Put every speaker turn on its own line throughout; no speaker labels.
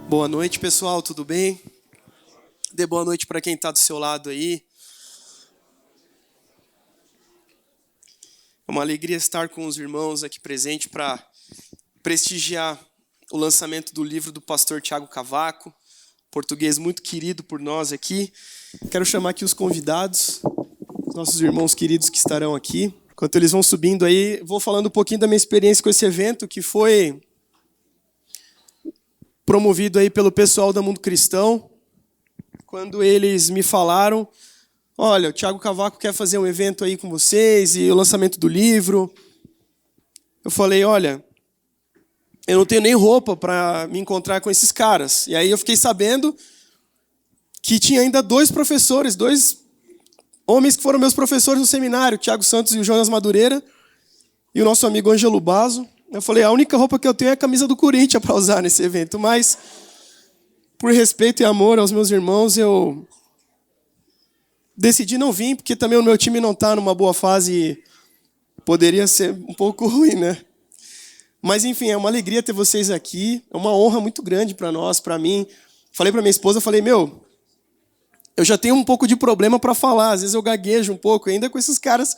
Boa noite, pessoal, tudo bem? Dê boa noite para quem está do seu lado aí. É uma alegria estar com os irmãos aqui presentes para prestigiar o lançamento do livro do pastor Thiago Cavaco, português muito querido por nós aqui. Quero chamar aqui os convidados, os nossos irmãos queridos que estarão aqui. Enquanto eles vão subindo aí, vou falando um pouquinho da minha experiência com esse evento, que foi promovido aí pelo pessoal da Mundo Cristão. Quando eles me falaram, olha, o Thiago Cavaco quer fazer um evento aí com vocês e o lançamento do livro. Eu falei, olha, eu não tenho nem roupa para me encontrar com esses caras. E aí eu fiquei sabendo que tinha ainda dois professores, dois homens que foram meus professores no seminário, o Thiago Santos e o Jonas Madureira, e o nosso amigo Ângelo Basso. Eu falei, a única roupa que eu tenho é a camisa do Corinthians para usar nesse evento, mas por respeito e amor aos meus irmãos, eu decidi não vir, porque também o meu time não está numa boa fase e poderia ser um pouco ruim, né? Mas, enfim, é uma alegria ter vocês aqui, é uma honra muito grande para nós, para mim. Falei para minha esposa, falei, eu já tenho um pouco de problema para falar, às vezes eu gaguejo um pouco, ainda com esses caras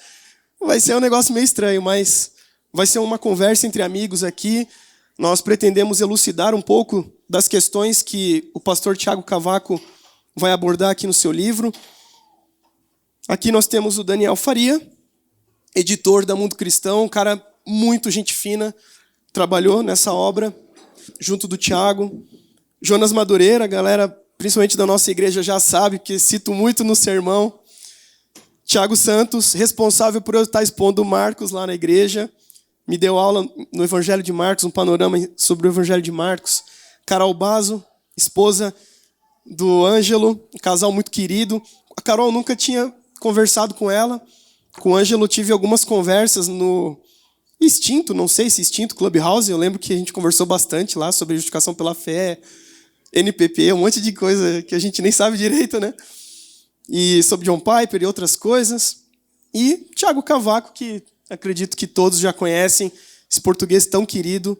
vai ser um negócio meio estranho, mas vai ser uma conversa entre amigos aqui. Nós pretendemos elucidar um pouco das questões que o pastor Thiago Cavaco vai abordar aqui no seu livro. Aqui nós temos o Daniel Faria, editor da Mundo Cristão, um cara muito gente fina, trabalhou nessa obra junto do Thiago. Jonas Madureira, a galera, principalmente da nossa igreja, já sabe, porque cito muito no sermão. Thiago Santos, responsável por eu estar expondo Marcos lá na igreja. Me deu aula no Evangelho de Marcos, um panorama sobre o Evangelho de Marcos. Carol Basso, esposa do Ângelo, um casal muito querido. A Carol nunca tinha conversado com ela. Com o Ângelo tive algumas conversas no Extinto, não sei se Extinto, Clubhouse. Eu lembro que a gente conversou bastante lá sobre justificação pela fé, NPP, um monte de coisa que a gente nem sabe direito, né? E sobre John Piper e outras coisas. E Thiago Cavaco, que acredito que todos já conhecem, esse português tão querido.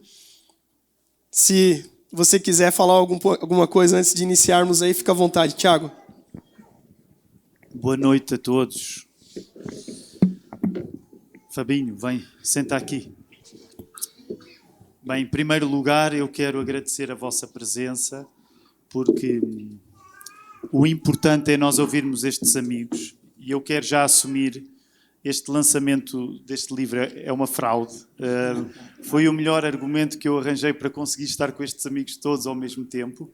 Se você quiser falar alguma coisa antes de iniciarmos aí, fica à vontade, Thiago.
Boa noite a todos. Fabinho, vem, senta aqui. Bem, em primeiro lugar, eu quero agradecer a vossa presença, porque o importante é nós ouvirmos estes amigos. E eu quero já assumir este lançamento deste livro é uma fraude. Foi o melhor argumento que eu arranjei para conseguir estar com estes amigos todos ao mesmo tempo.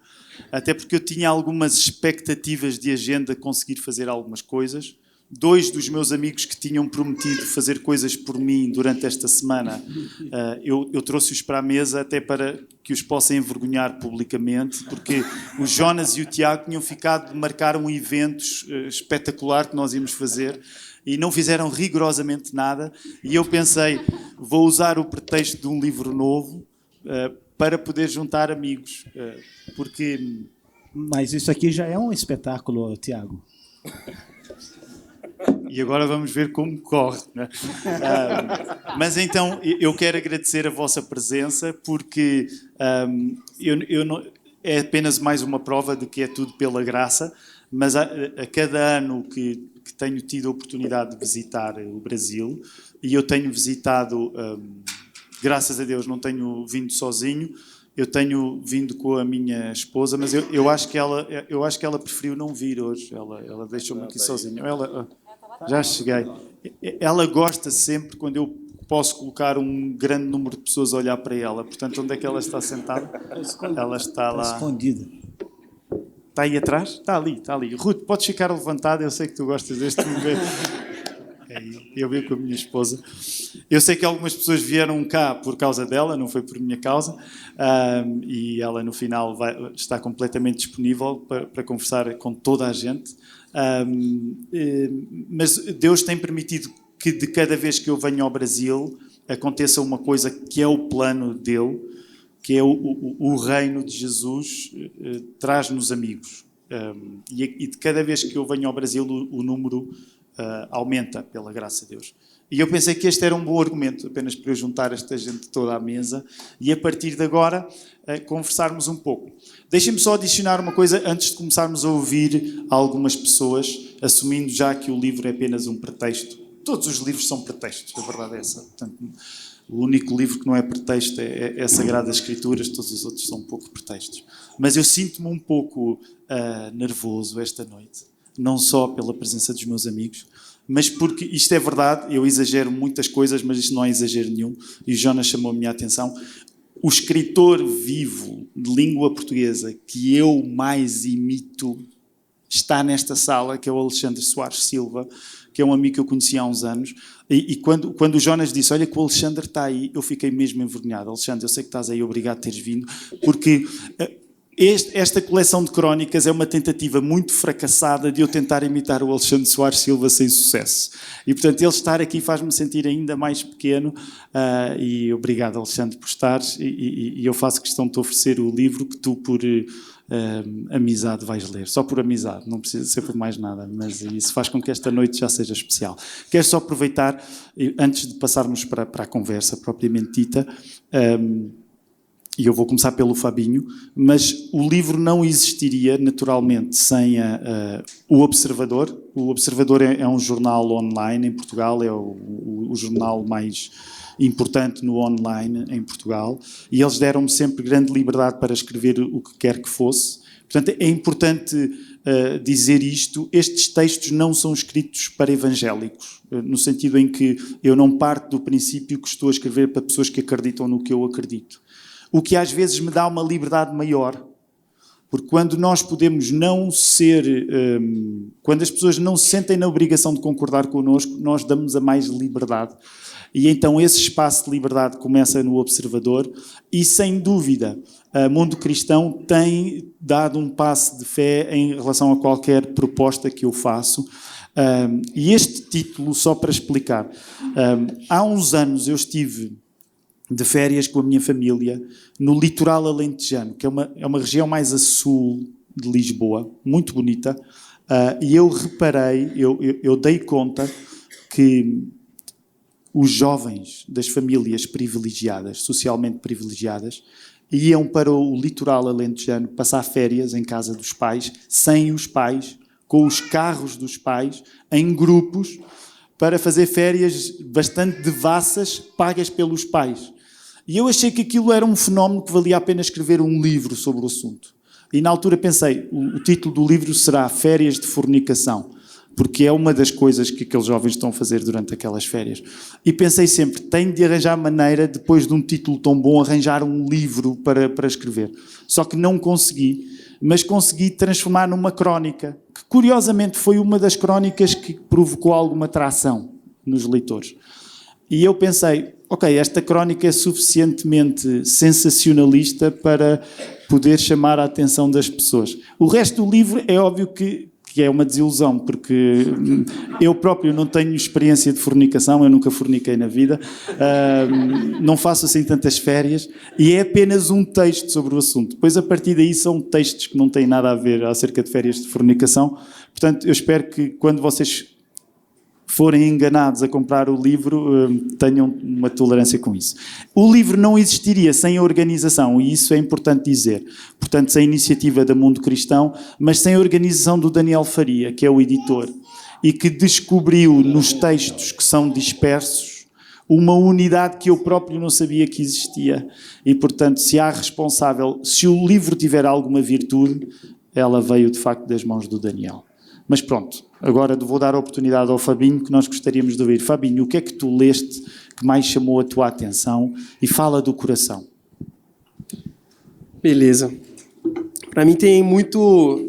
Até porque eu tinha algumas expectativas de agenda, conseguir fazer algumas coisas. Dois dos meus amigos que tinham prometido fazer coisas por mim durante esta semana, eu trouxe-os para a mesa até para que os possa envergonhar publicamente, porque o Jonas e o Tiago tinham ficado de marcar um evento espetacular que nós íamos fazer e não fizeram rigorosamente nada. E eu pensei, vou usar o pretexto de um livro novo para poder juntar amigos, porque...
Mas isso aqui já é um espetáculo, Tiago.
E agora vamos ver como corre, né? Mas então, eu quero agradecer a vossa presença, porque eu não, é apenas mais uma prova de que é tudo pela graça, mas a cada ano que tenho tido a oportunidade de visitar o Brasil, e eu tenho visitado, graças a Deus, não tenho vindo sozinho, eu tenho vindo com a minha esposa, mas eu acho que ela preferiu não vir hoje, ela deixou-me aqui sozinho. Já cheguei. Ela gosta sempre quando eu posso colocar um grande número de pessoas a olhar para ela. Portanto, onde é que ela está sentada? Ela está lá.
Escondida.
Está aí atrás? Está ali, está ali. Ruth, podes ficar levantada, eu sei que tu gostas deste momento. Eu vim com a minha esposa. Eu sei que algumas pessoas vieram cá por causa dela, não foi por minha causa, e ela no final está completamente disponível para conversar com toda a gente. Mas Deus tem permitido que de cada vez que eu venho ao Brasil aconteça uma coisa que é o plano dele, que é o reino de Jesus traz-nos amigos. E de cada vez que eu venho ao Brasil o número aumenta, pela graça de Deus. E eu pensei que este era um bom argumento, apenas para eu juntar esta gente toda à mesa e a partir de agora conversarmos um pouco. Deixem-me só adicionar uma coisa antes de começarmos a ouvir algumas pessoas, assumindo já que o livro é apenas um pretexto. Todos os livros são pretextos, a verdade é essa. Portanto, o único livro que não é pretexto é a Sagradas Escrituras, todos os outros são um pouco pretextos. Mas eu sinto-me um pouco nervoso esta noite, não só pela presença dos meus amigos, mas porque isto é verdade, eu exagero muitas coisas, mas isto não é exagero nenhum, e o Jonas chamou a minha atenção. O escritor vivo de língua portuguesa que eu mais imito está nesta sala, que é o Alexandre Soares Silva, que é um amigo que eu conheci há uns anos, e quando o Jonas disse, olha que o Alexandre está aí, eu fiquei mesmo envergonhado. Alexandre, eu sei que estás aí, obrigado por teres vindo, porque esta coleção de crónicas é uma tentativa muito fracassada de eu tentar imitar o Alexandre Soares Silva sem sucesso. E, portanto, ele estar aqui faz-me sentir ainda mais pequeno. E obrigado, Alexandre, por estares. E eu faço questão de te oferecer o livro que tu, por amizade, vais ler. Só por amizade, não precisa ser por mais nada. Mas isso faz com que esta noite já seja especial. Quero só aproveitar, antes de passarmos para a conversa propriamente dita, e eu vou começar pelo Fabinho, mas o livro não existiria naturalmente sem o Observador. O Observador é um jornal online em Portugal, é o jornal mais importante no online em Portugal, e eles deram-me sempre grande liberdade para escrever o que quer que fosse. Portanto, é importante dizer isto, estes textos não são escritos para evangélicos, no sentido em que eu não parto do princípio que estou a escrever para pessoas que acreditam no que eu acredito. O que às vezes me dá uma liberdade maior, porque quando nós podemos não ser, quando as pessoas não se sentem na obrigação de concordar connosco, nós damos a mais liberdade. E então esse espaço de liberdade começa no Observador e, sem dúvida, o Mundo Cristão tem dado um passo de fé em relação a qualquer proposta que eu faço. E este título, só para explicar, há uns anos eu estive de férias com a minha família no litoral alentejano, que é uma região mais a sul de Lisboa, muito bonita, e eu reparei, eu dei conta que os jovens das famílias privilegiadas, socialmente privilegiadas, iam para o litoral alentejano passar férias em casa dos pais, sem os pais, com os carros dos pais, em grupos, para fazer férias bastante devassas, pagas pelos pais. E eu achei que aquilo era um fenómeno que valia a pena escrever um livro sobre o assunto. E na altura pensei, o título do livro será Férias de Fornicação, porque é uma das coisas que aqueles jovens estão a fazer durante aquelas férias. E pensei sempre, tenho de arranjar maneira, depois de um título tão bom, arranjar um livro para escrever. Só que não consegui, mas consegui transformar numa crónica, que curiosamente foi uma das crónicas que provocou alguma atração nos leitores. E eu pensei, ok, esta crónica é suficientemente sensacionalista para poder chamar a atenção das pessoas. O resto do livro é óbvio que é uma desilusão, porque eu próprio não tenho experiência de fornicação, eu nunca forniquei na vida, não faço assim tantas férias, e é apenas um texto sobre o assunto. Depois, a partir daí, são textos que não têm nada a ver acerca de férias de fornicação. Portanto, eu espero que quando vocês forem enganados a comprar o livro, tenham uma tolerância com isso. O livro não existiria sem a organização, e isso é importante dizer. Portanto, sem a iniciativa da Mundo Cristão, mas sem a organização do Daniel Faria, que é o editor, e que descobriu nos textos que são dispersos uma unidade que eu próprio não sabia que existia. E, portanto, se há responsável, se o livro tiver alguma virtude, ela veio, de facto, das mãos do Daniel. Mas pronto, agora vou dar a oportunidade ao Fabinho, que nós gostaríamos de ouvir. Fabinho, o que é que tu leste que mais chamou a tua atenção? E fala do coração.
Beleza. Para mim tem muito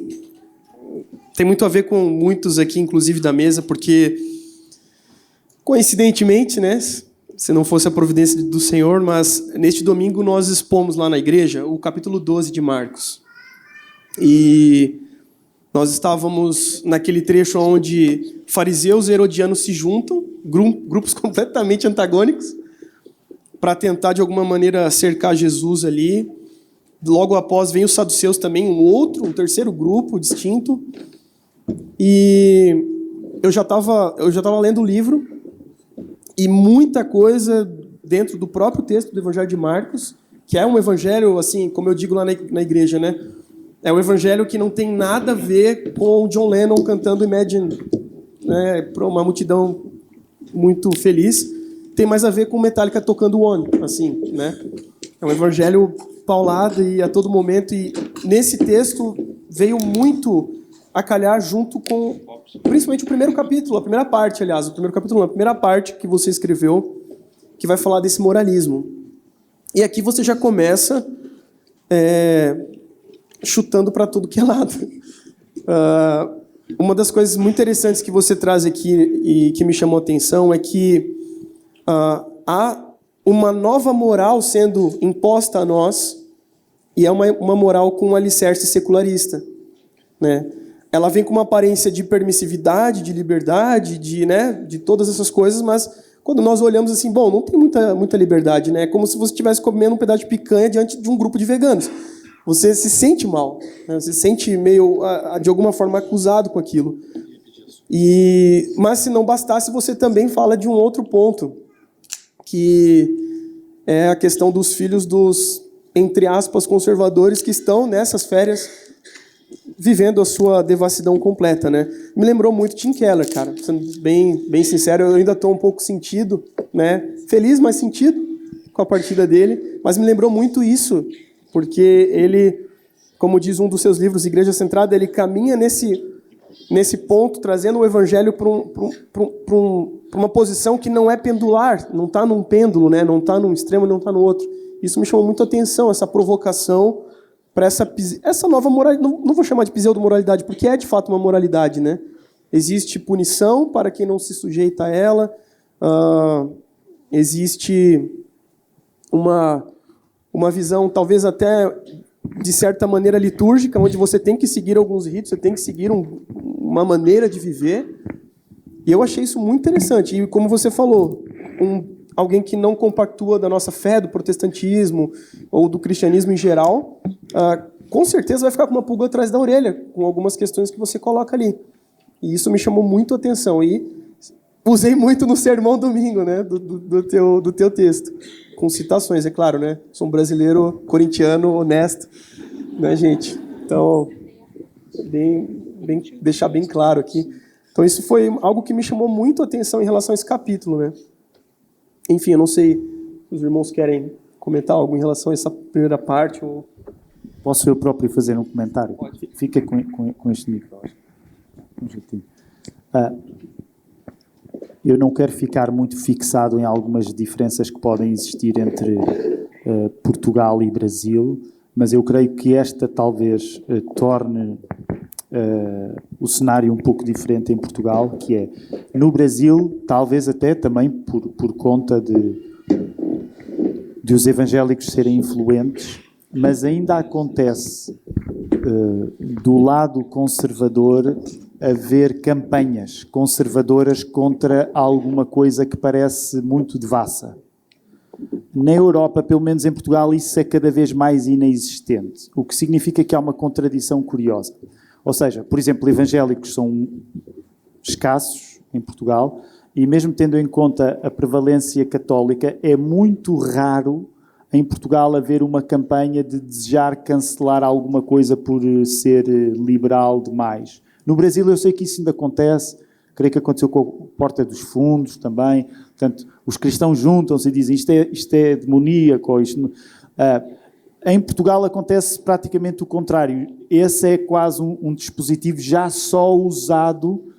a ver com muitos aqui, inclusive da mesa, porque, coincidentemente, né, se não fosse a providência do Senhor, mas neste domingo nós expomos lá na igreja o capítulo 12 de Marcos. E nós estávamos naquele trecho onde fariseus e herodianos se juntam, grupos completamente antagônicos, para tentar, de alguma maneira, cercar Jesus ali. Logo após, vem os saduceus também, um terceiro grupo distinto. E eu já estava lendo o livro, e muita coisa dentro do próprio texto do Evangelho de Marcos, que é um evangelho, assim, como eu digo lá na igreja, né? É um evangelho que não tem nada a ver com o John Lennon cantando Imagine, né, para uma multidão muito feliz. Tem mais a ver com Metallica tocando One, assim, né? É um evangelho paulado e a todo momento. E nesse texto veio muito a calhar junto com, principalmente o primeiro capítulo, a primeira parte, aliás, o primeiro capítulo, a primeira parte que você escreveu, que vai falar desse moralismo. E aqui você já começa chutando para tudo que é lado. Uma das coisas muito interessantes que você traz aqui e que me chamou a atenção é que há uma nova moral sendo imposta a nós, e é uma moral com um alicerce secularista, né? Ela vem com uma aparência de permissividade, de liberdade, de todas essas coisas, mas quando nós olhamos assim, bom, não tem muita liberdade, né? É como se você estivesse comendo um pedaço de picanha diante de um grupo de veganos. Você se sente mal, né? Você se sente meio, de alguma forma, acusado com aquilo. Mas se não bastasse, você também fala de um outro ponto, que é a questão dos filhos dos, entre aspas, conservadores que estão nessas férias vivendo a sua devassidão completa, né? Me lembrou muito Tim Keller, cara. Sendo bem sincero, eu ainda estou um pouco sentido, né? Feliz, mas sentido com a partida dele. Mas me lembrou muito isso, porque ele, como diz um dos seus livros, Igreja Centrada, ele caminha nesse ponto, trazendo o evangelho para uma posição que não é pendular, não está num pêndulo, né? Não está num extremo, não está no outro. Isso me chamou muito a atenção, essa provocação para essa nova moralidade. Não vou chamar de pseudo-moralidade, porque é de fato uma moralidade, né? Existe punição para quem não se sujeita a ela, existe uma visão, talvez até de certa maneira litúrgica, onde você tem que seguir alguns ritos, você tem que seguir uma maneira de viver. E eu achei isso muito interessante. E como você falou, alguém que não compactua da nossa fé, do protestantismo ou do cristianismo em geral, com certeza vai ficar com uma pulga atrás da orelha, com algumas questões que você coloca ali. E isso me chamou muito a atenção. E usei muito no sermão domingo, né, do teu texto. Com citações, é claro, né? Sou um brasileiro corintiano honesto, né, gente? Então, deixar bem claro aqui. Então, isso foi algo que me chamou muito a atenção em relação a esse capítulo, né? Enfim, eu não sei se os irmãos querem comentar algo em relação a essa primeira parte. Ou...
Posso eu próprio fazer um comentário? Pode. Fica com este micro. Eu não quero ficar muito fixado em algumas diferenças que podem existir entre Portugal e Brasil, mas eu creio que esta talvez torne o cenário um pouco diferente em Portugal, que é, no Brasil, talvez até também por conta de os evangélicos serem influentes, mas ainda acontece do lado conservador haver campanhas conservadoras contra alguma coisa que parece muito devassa. Na Europa, pelo menos em Portugal, isso é cada vez mais inexistente, o que significa que há uma contradição curiosa. Ou seja, por exemplo, evangélicos são escassos em Portugal e mesmo tendo em conta a prevalência católica, é muito raro em Portugal haver uma campanha de desejar cancelar alguma coisa por ser liberal demais. No Brasil eu sei que isso ainda acontece, creio que aconteceu com a Porta dos Fundos também, portanto, os cristãos juntam-se e dizem isto é demoníaco, em Portugal acontece praticamente o contrário. Esse é quase um dispositivo já só usado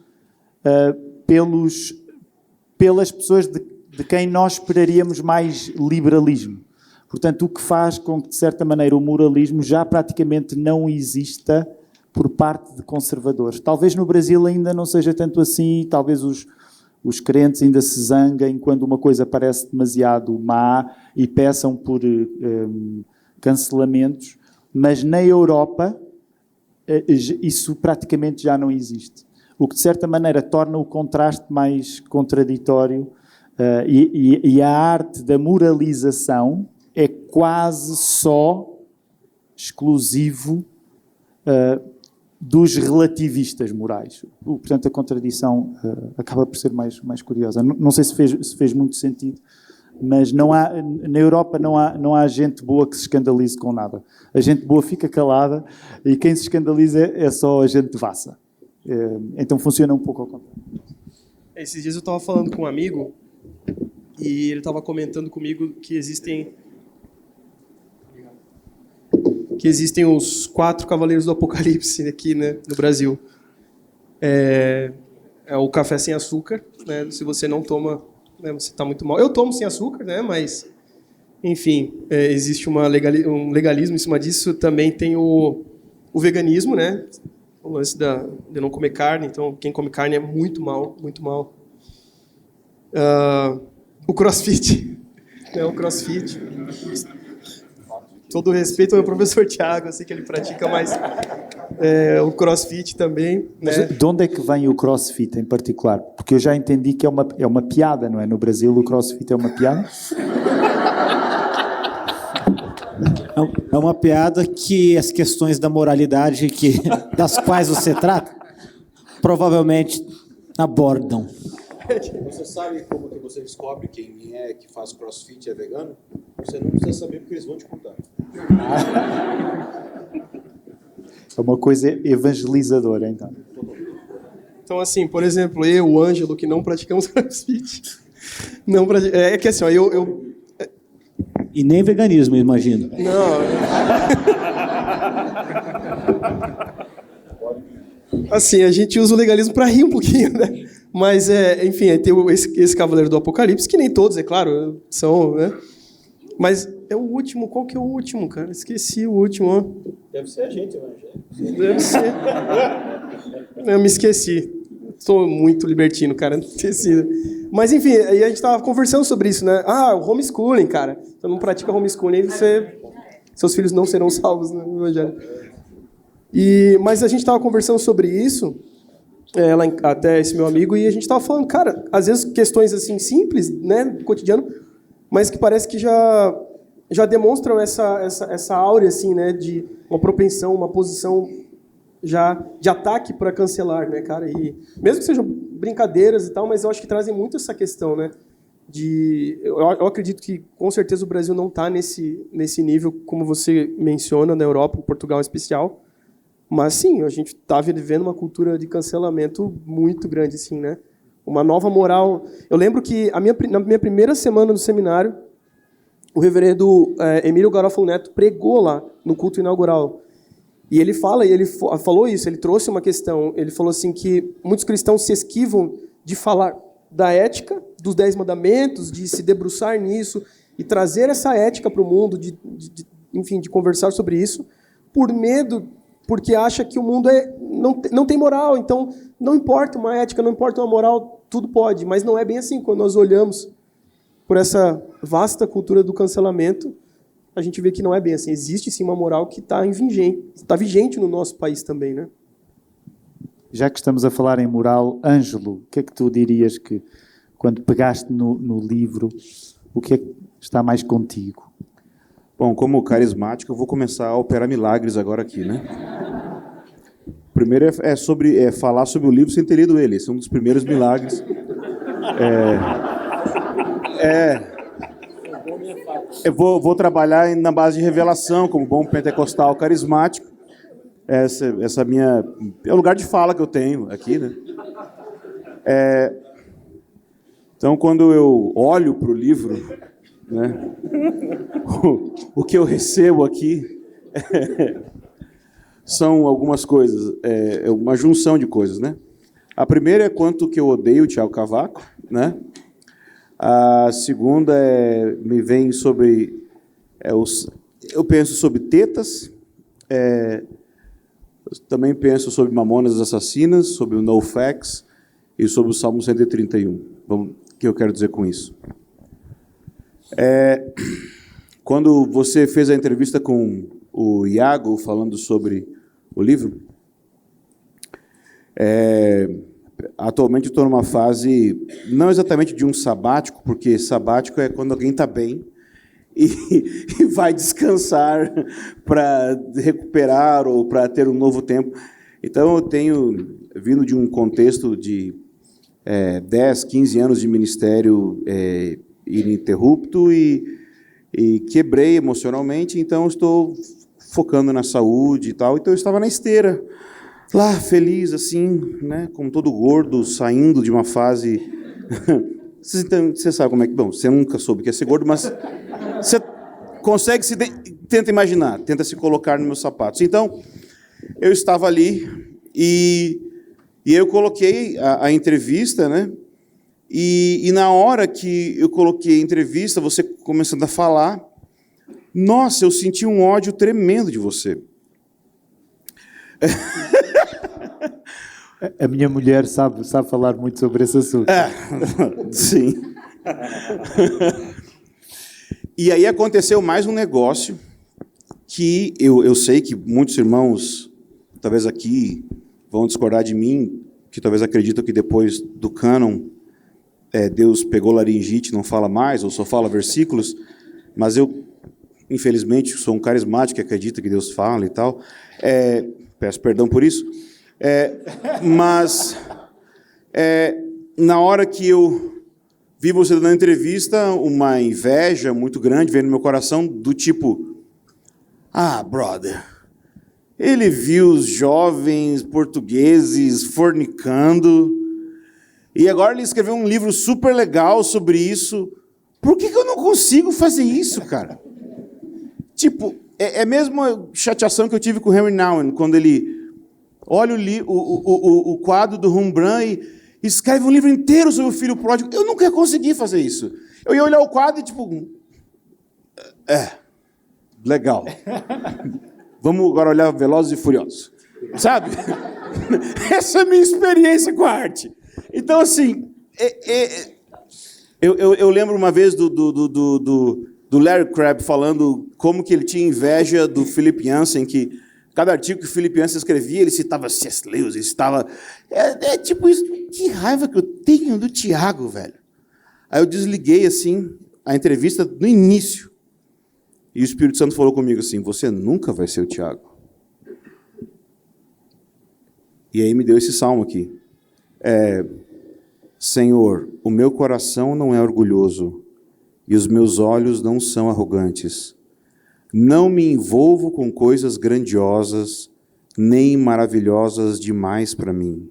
pelas pessoas de quem nós esperaríamos mais liberalismo. Portanto, o que faz com que, de certa maneira, o moralismo já praticamente não exista por parte de conservadores. Talvez no Brasil ainda não seja tanto assim, talvez os crentes ainda se zanguem quando uma coisa parece demasiado má e peçam por cancelamentos, mas na Europa isso praticamente já não existe. O que, de certa maneira, torna o contraste mais contraditório e a arte da moralização é quase só exclusivo dos relativistas morais. Portanto, a contradição acaba por ser mais curiosa. Não sei se fez muito sentido, mas na Europa não há gente boa que se escandalize com nada. A gente boa fica calada e quem se escandaliza é só a gente devassa. Então funciona um pouco ao contrário.
Esses dias eu estava falando com um amigo e ele estava comentando comigo que existem os 4 cavaleiros do Apocalipse aqui, né, no Brasil. É o café sem açúcar, né? Se você não toma, né, você está muito mal. Eu tomo sem açúcar, né? Mas, enfim, existe um legalismo em cima disso. Também tem o veganismo, né? O lance de não comer carne. Então, quem come carne é muito mal, muito mal. O CrossFit, né? O CrossFit. Todo respeito ao meu professor Tiago, eu sei que ele pratica mais o CrossFit também. Né?
De onde é que vem o CrossFit em particular? Porque eu já entendi que é uma piada, não é? No Brasil o CrossFit é uma piada?
É uma piada que as questões da moralidade das quais você trata provavelmente abordam.
Você sabe como que você descobre quem é que faz CrossFit é vegano? Você não precisa saber porque eles vão te contar.
É uma coisa evangelizadora, então.
Então, assim, por exemplo, eu, o Ângelo, que não praticamos CrossFit, não é que assim, ó,
E nem veganismo, imagino.
Não. Assim, a gente usa o legalismo para rir um pouquinho, né? Mas, enfim, tem esse Cavaleiro do Apocalipse, que nem todos, é claro, são, né? Mas é o último, qual que é o último, cara? Esqueci o último, ó.
Deve ser a gente, Evangelho.
Deve ser. Eu me esqueci. Sou muito libertino, cara, não esqueci. Mas, enfim, aí a gente tava conversando sobre isso, né? O homeschooling, cara. Você não pratica homeschooling, seus filhos não serão salvos no Evangelho. Mas a gente tava conversando sobre isso, até esse meu amigo, e a gente tava falando, cara, às vezes questões assim simples, né, do cotidiano, mas que parece que já demonstram essa áurea, assim, né, de uma propensão, uma posição já de ataque para cancelar, né, cara? E mesmo que sejam brincadeiras e tal, mas eu acho que trazem muito essa questão, né? Eu acredito que, com certeza, o Brasil não está nesse nível, como você menciona, na Europa, em Portugal em especial. Mas, sim, a gente está vivendo uma cultura de cancelamento muito grande, assim, né? Uma nova moral. Eu lembro que na minha primeira semana no seminário, o reverendo Emílio Garofalo Neto pregou lá no culto inaugural. E ele falou isso, ele trouxe uma questão, ele falou assim que muitos cristãos se esquivam de falar da ética, dos 10 mandamentos, de se debruçar nisso e trazer essa ética para o mundo, enfim, de conversar sobre isso, por medo, porque acha que o mundo não tem moral, então não importa uma ética, não importa uma moral, tudo pode, mas não é bem assim. Quando nós olhamos por essa vasta cultura do cancelamento, a gente vê que não é bem assim. Existe sim uma moral que está vigente no nosso país também, né?
Já que estamos a falar em moral, Ângelo, o que é que tu dirias que, quando pegaste no livro, o que é que está mais contigo?
Bom, como carismático, eu vou começar a operar milagres agora aqui, né? Primeiro é falar sobre o livro sem ter lido ele. Esse é um dos primeiros milagres. Eu vou trabalhar na base de revelação, como bom pentecostal carismático. Essa minha... É o lugar de fala que eu tenho aqui, né? Então, quando eu olho para o livro, né, o que eu recebo aqui são algumas coisas, uma junção de coisas, né? A primeira é quanto que eu odeio o Thiago Cavaco, né? A segunda me vem sobre... eu penso sobre tetas, também penso sobre Mamonas Assassinas, sobre o NoFX e sobre o Salmo 131. O que eu quero dizer com isso? Quando você fez a entrevista com o Iago, falando sobre o livro, atualmente estou numa fase, não exatamente de um sabático, porque sabático é quando alguém está bem e vai descansar para recuperar ou para ter um novo tempo. Então, eu tenho vindo de um contexto de 10, 15 anos de ministério ininterrupto e quebrei emocionalmente, então estou focando na saúde e tal. Então, eu estava na esteira, lá, feliz, assim, né, como todo gordo, saindo de uma fase... Você sabe como é que... Bom, você nunca soube o que é ser gordo, mas você consegue tenta imaginar, tenta se colocar nos meus sapatos. Então, eu estava ali e eu coloquei a entrevista, né? E na hora que eu coloquei a entrevista, você começando a falar, nossa, eu senti um ódio tremendo de você.
A minha mulher sabe falar muito sobre esse assunto.
Sim. E aí aconteceu mais um negócio que eu sei que muitos irmãos, talvez aqui, vão discordar de mim, que talvez acreditam que depois do cânon, Deus pegou laringite, não fala mais, ou só fala versículos, mas eu, infelizmente, sou um carismático que acredita que Deus fala e tal. Peço perdão por isso. Mas na hora que eu vi você dando entrevista, uma inveja muito grande veio no meu coração, do tipo, brother, ele viu os jovens portugueses fornicando, e agora ele escreveu um livro super legal sobre isso. Por que eu não consigo fazer isso, cara? Tipo, é a mesma chateação que eu tive com o Henry Nouwen, quando ele olha o quadro do Rembrandt e escreve um livro inteiro sobre o filho pródigo. Eu nunca ia conseguir fazer isso. Eu ia olhar o quadro e, tipo... legal. Vamos agora olhar Velozes e Furiosos. Sabe? Essa é a minha experiência com a arte. Então, assim... Eu lembro uma vez do Larry Crabb falando como que ele tinha inveja do Philip Yancey, que cada artigo que o Philip Yancey escrevia, ele citava C.S. Lewis, ele citava... tipo isso. Que raiva que eu tenho do Tiago, velho. Aí eu desliguei, assim, a entrevista no início. E o Espírito Santo falou comigo assim, você nunca vai ser o Tiago. E aí me deu esse salmo aqui. Senhor, o meu coração não é orgulhoso e os meus olhos não são arrogantes. Não me envolvo com coisas grandiosas, nem maravilhosas demais para mim.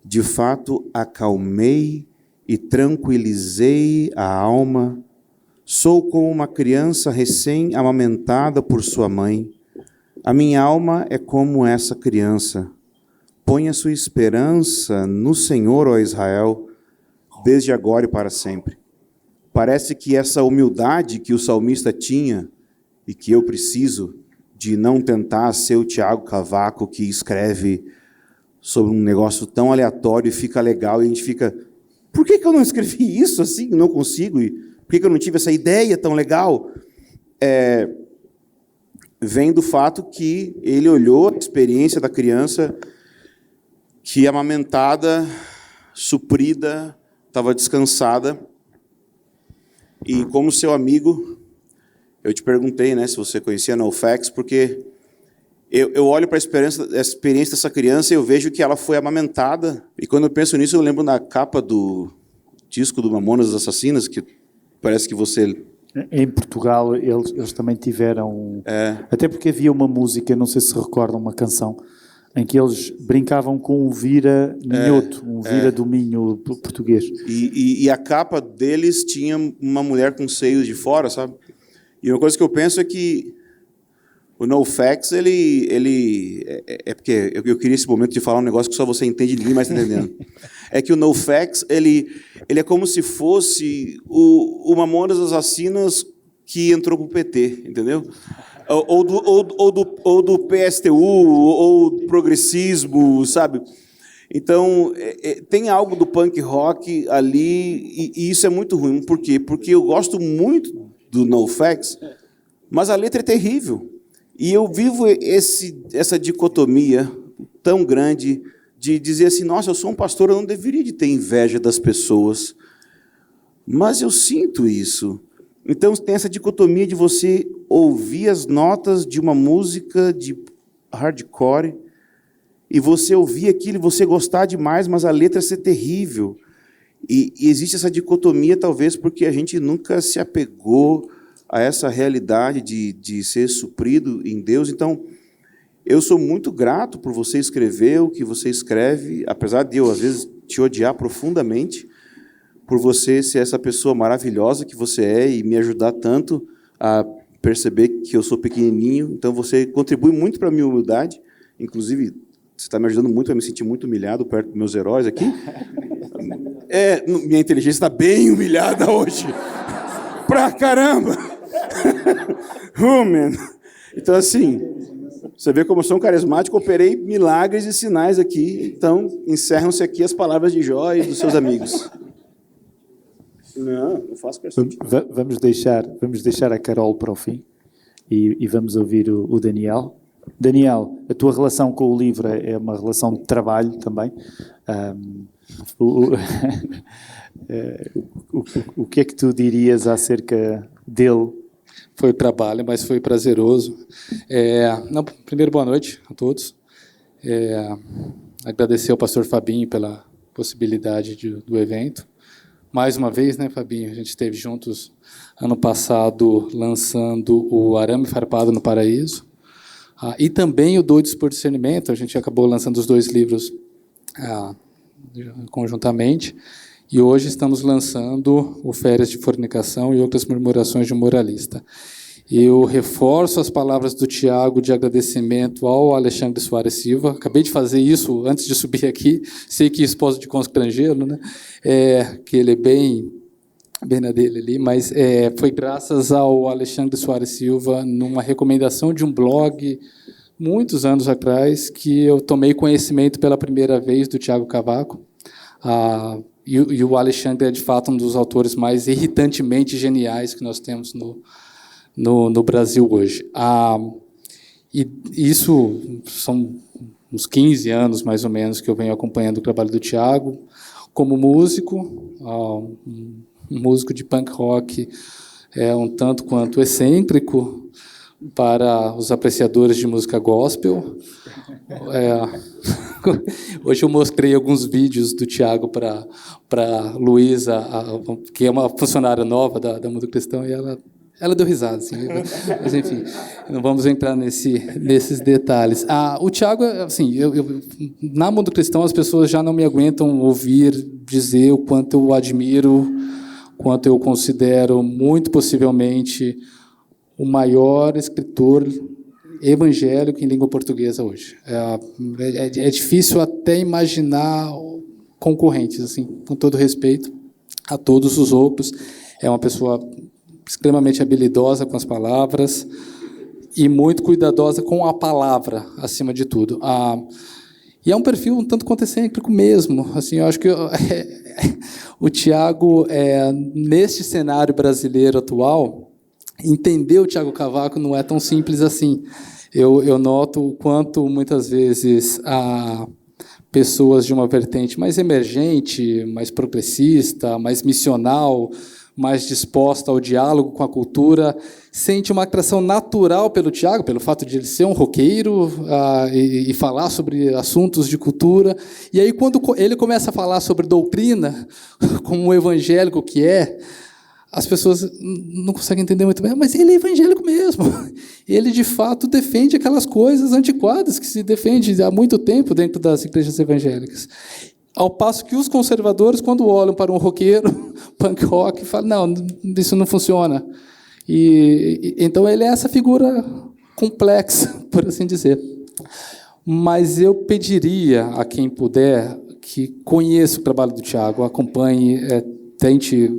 De fato, acalmei e tranquilizei a alma. Sou como uma criança recém-amamentada por sua mãe. A minha alma é como essa criança. Ponha sua esperança no Senhor, ó Israel, desde agora e para sempre. Parece que essa humildade que o salmista tinha e que eu preciso de não tentar ser o Tiago Cavaco que escreve sobre um negócio tão aleatório e fica legal e a gente fica, por que eu não escrevi isso assim? Não consigo. E por que eu não tive essa ideia tão legal? Vem do fato que ele olhou a experiência da criança que amamentada, suprida, estava descansada. E como seu amigo, eu te perguntei, né, se você conhecia a NoFX, porque eu olho para a experiência dessa criança e eu vejo que ela foi amamentada. E quando eu penso nisso, eu lembro na capa do disco do Mamonas Assassinas, que parece que você...
Em Portugal, eles também tiveram... Até porque havia uma música, não sei se recordam, uma canção, em que eles brincavam com um vira minhoto, um vira do Minho português.
E a capa deles tinha uma mulher com seios de fora, sabe? E uma coisa que eu penso é que o NoFX, porque eu queria esse momento de falar um negócio que só você entende, ninguém mais está entendendo. É que o NoFX, ele é como se fosse o Mamonas Assassinas que entrou pro PT, entendeu? Ou do PSTU, ou do progressismo, sabe? Então, tem algo do punk rock ali, e isso é muito ruim. Por quê? Porque eu gosto muito do NoFX, mas a letra é terrível. E eu vivo essa dicotomia tão grande de dizer assim, nossa, eu sou um pastor, eu não deveria de ter inveja das pessoas, mas eu sinto isso. Então, tem essa dicotomia de você ouvir as notas de uma música de hardcore e você ouvir aquilo e você gostar demais, mas a letra ser terrível. E existe essa dicotomia, talvez, porque a gente nunca se apegou a essa realidade de ser suprido em Deus. Então, eu sou muito grato por você escrever o que você escreve, apesar de eu, às vezes, te odiar profundamente, por você ser essa pessoa maravilhosa que você é e me ajudar tanto a perceber que eu sou pequenininho. Então, você contribui muito para a minha humildade. Inclusive, você está me ajudando muito a me sentir muito humilhado perto dos meus heróis aqui. Minha inteligência está bem humilhada hoje. Pra caramba! Man. Então, assim, você vê como eu sou um carismático, operei milagres e sinais aqui. Então, encerram-se aqui as palavras de Jó e dos seus amigos. Não faço questão.
Vamos deixar a Carol para o fim e vamos ouvir o Daniel. Daniel, a tua relação com o livro é uma relação de trabalho também. O que é que tu dirias acerca dele?
Foi trabalho, mas foi prazeroso. Primeiro, boa noite a todos. Agradecer ao pastor Fabinho pela possibilidade do evento. Mais uma vez, né, Fabinho? A gente esteve juntos ano passado lançando o Arame Farpado no Paraíso. E também o Doidos por Discernimento. A gente acabou lançando os dois livros conjuntamente. E hoje estamos lançando o Férias de Fornicação e Outras Murmurações de um Moralista. Eu reforço as palavras do Tiago de agradecimento ao Alexandre Soares Silva. Acabei de fazer isso antes de subir aqui. Sei que esposo de constrangê-lo, né? Que ele é bem na dele ali, mas foi graças ao Alexandre Soares Silva, numa recomendação de um blog, muitos anos atrás, que eu tomei conhecimento pela primeira vez do Tiago Cavaco. E o Alexandre é, de fato, um dos autores mais irritantemente geniais que nós temos no Brasil hoje. E isso são uns 15 anos, mais ou menos, que eu venho acompanhando o trabalho do Tiago. Como músico, um músico de punk rock um tanto quanto excêntrico para os apreciadores de música gospel. Hoje eu mostrei alguns vídeos do Tiago para Luísa, que é uma funcionária nova da Mundo Cristão, e ela deu risada, assim. Mas, enfim, não vamos entrar nesses detalhes. O Tiago, assim, na Mundo Cristão, as pessoas já não me aguentam ouvir dizer o quanto eu o admiro, quanto eu considero, muito possivelmente, o maior escritor evangélico em língua portuguesa hoje. É difícil até imaginar concorrentes, assim, com todo respeito a todos os outros. É uma pessoa extremamente habilidosa com as palavras e muito cuidadosa com a palavra, acima de tudo. E é um perfil um tanto quanto excêntrico mesmo. Assim, eu acho que o Tiago, neste cenário brasileiro atual, entender o Tiago Cavaco não é tão simples assim. Eu noto o quanto, muitas vezes, pessoas de uma vertente mais emergente, mais progressista, mais missional, mais disposta ao diálogo com a cultura, sente uma atração natural pelo Tiago, pelo fato de ele ser um roqueiro e falar sobre assuntos de cultura. E aí, quando ele começa a falar sobre doutrina, como um evangélico que as pessoas não conseguem entender muito bem, mas ele é evangélico mesmo. Ele, de fato, defende aquelas coisas antiquadas que se defende há muito tempo dentro das igrejas evangélicas. Ao passo que os conservadores, quando olham para um roqueiro, punk rock, falam, não, isso não funciona. Então, ele é essa figura complexa, por assim dizer. Mas eu pediria a quem puder que conheça o trabalho do Tiago, acompanhe, tente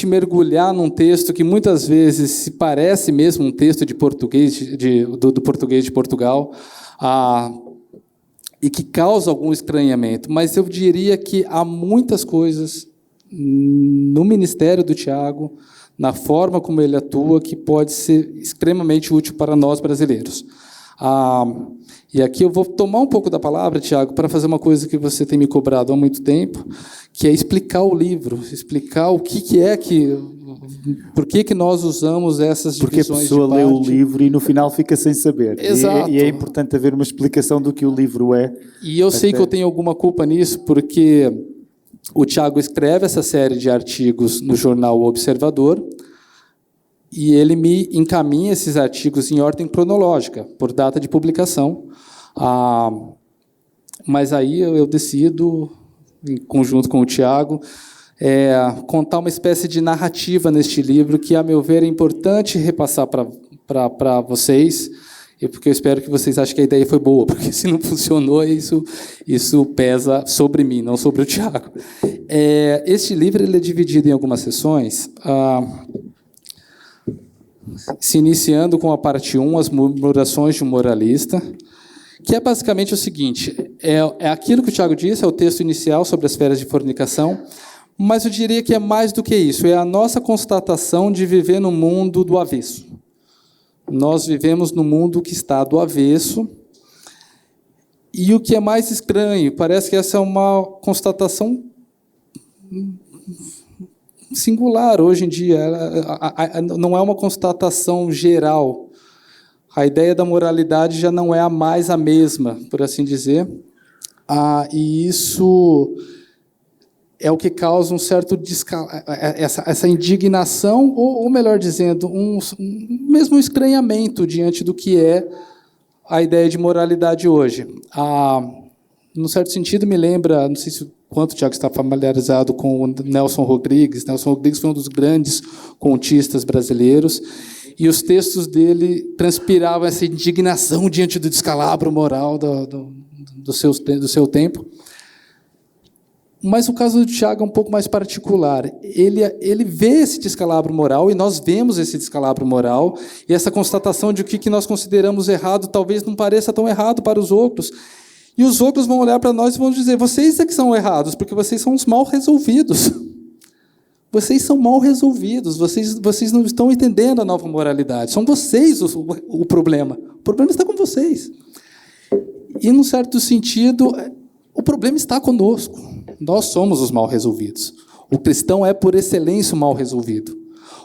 mergulhar num texto que muitas vezes se parece mesmo um texto de português, do português de Portugal, e que causa algum estranhamento. Mas eu diria que há muitas coisas no ministério do Tiago, na forma como ele atua, que pode ser extremamente útil para nós brasileiros. E aqui eu vou tomar um pouco da palavra, Tiago, para fazer uma coisa que você tem me cobrado há muito tempo, que é explicar o livro, explicar o que é que... Por que nós usamos essas
Porque a
divisões
pessoa
de
lê o
parte?
livro e no final fica sem saber.
Exato.
E é importante haver uma explicação do que o livro é.
E eu sei que eu tenho alguma culpa nisso, porque o Tiago escreve essa série de artigos no jornal O Observador, e ele me encaminha esses artigos em ordem cronológica, por data de publicação. Mas aí eu decido, em conjunto com o Tiago, contar uma espécie de narrativa neste livro que, a meu ver, é importante repassar para vocês, porque eu espero que vocês achem que a ideia foi boa, porque se não funcionou, isso pesa sobre mim, não sobre o Tiago. Este livro ele é dividido em algumas sessões, se iniciando com a parte 1, as murmurações de um moralista, que é basicamente o seguinte, é aquilo que o Tiago disse, é o texto inicial sobre as feras de fornicação, mas eu diria que é mais do que isso, é a nossa constatação de viver no mundo do avesso. Nós vivemos no mundo que está do avesso, e o que é mais estranho, parece que essa é uma constatação singular hoje em dia, não é uma constatação geral. A ideia da moralidade já não é mais a mesma, por assim dizer, e isso é o que causa um certo essa indignação, ou melhor dizendo, mesmo um estranhamento diante do que é a ideia de moralidade hoje. Num certo sentido, me lembra, não sei se quanto o Tiago está familiarizado com o Nelson Rodrigues. Nelson Rodrigues foi um dos grandes contistas brasileiros, e os textos dele transpiravam essa indignação diante do descalabro moral do seu tempo. Mas o caso do Tiago é um pouco mais particular. Ele vê esse descalabro moral, e nós vemos esse descalabro moral, e essa constatação de que nós consideramos errado talvez não pareça tão errado para os outros. E os outros vão olhar para nós e vão dizer, vocês é que são errados, porque vocês são os mal resolvidos. Vocês são mal resolvidos, vocês não estão entendendo a nova moralidade. São vocês o problema. O problema está com vocês. E, num certo sentido, o problema está conosco. Nós somos os mal resolvidos. O cristão é, por excelência, o mal resolvido.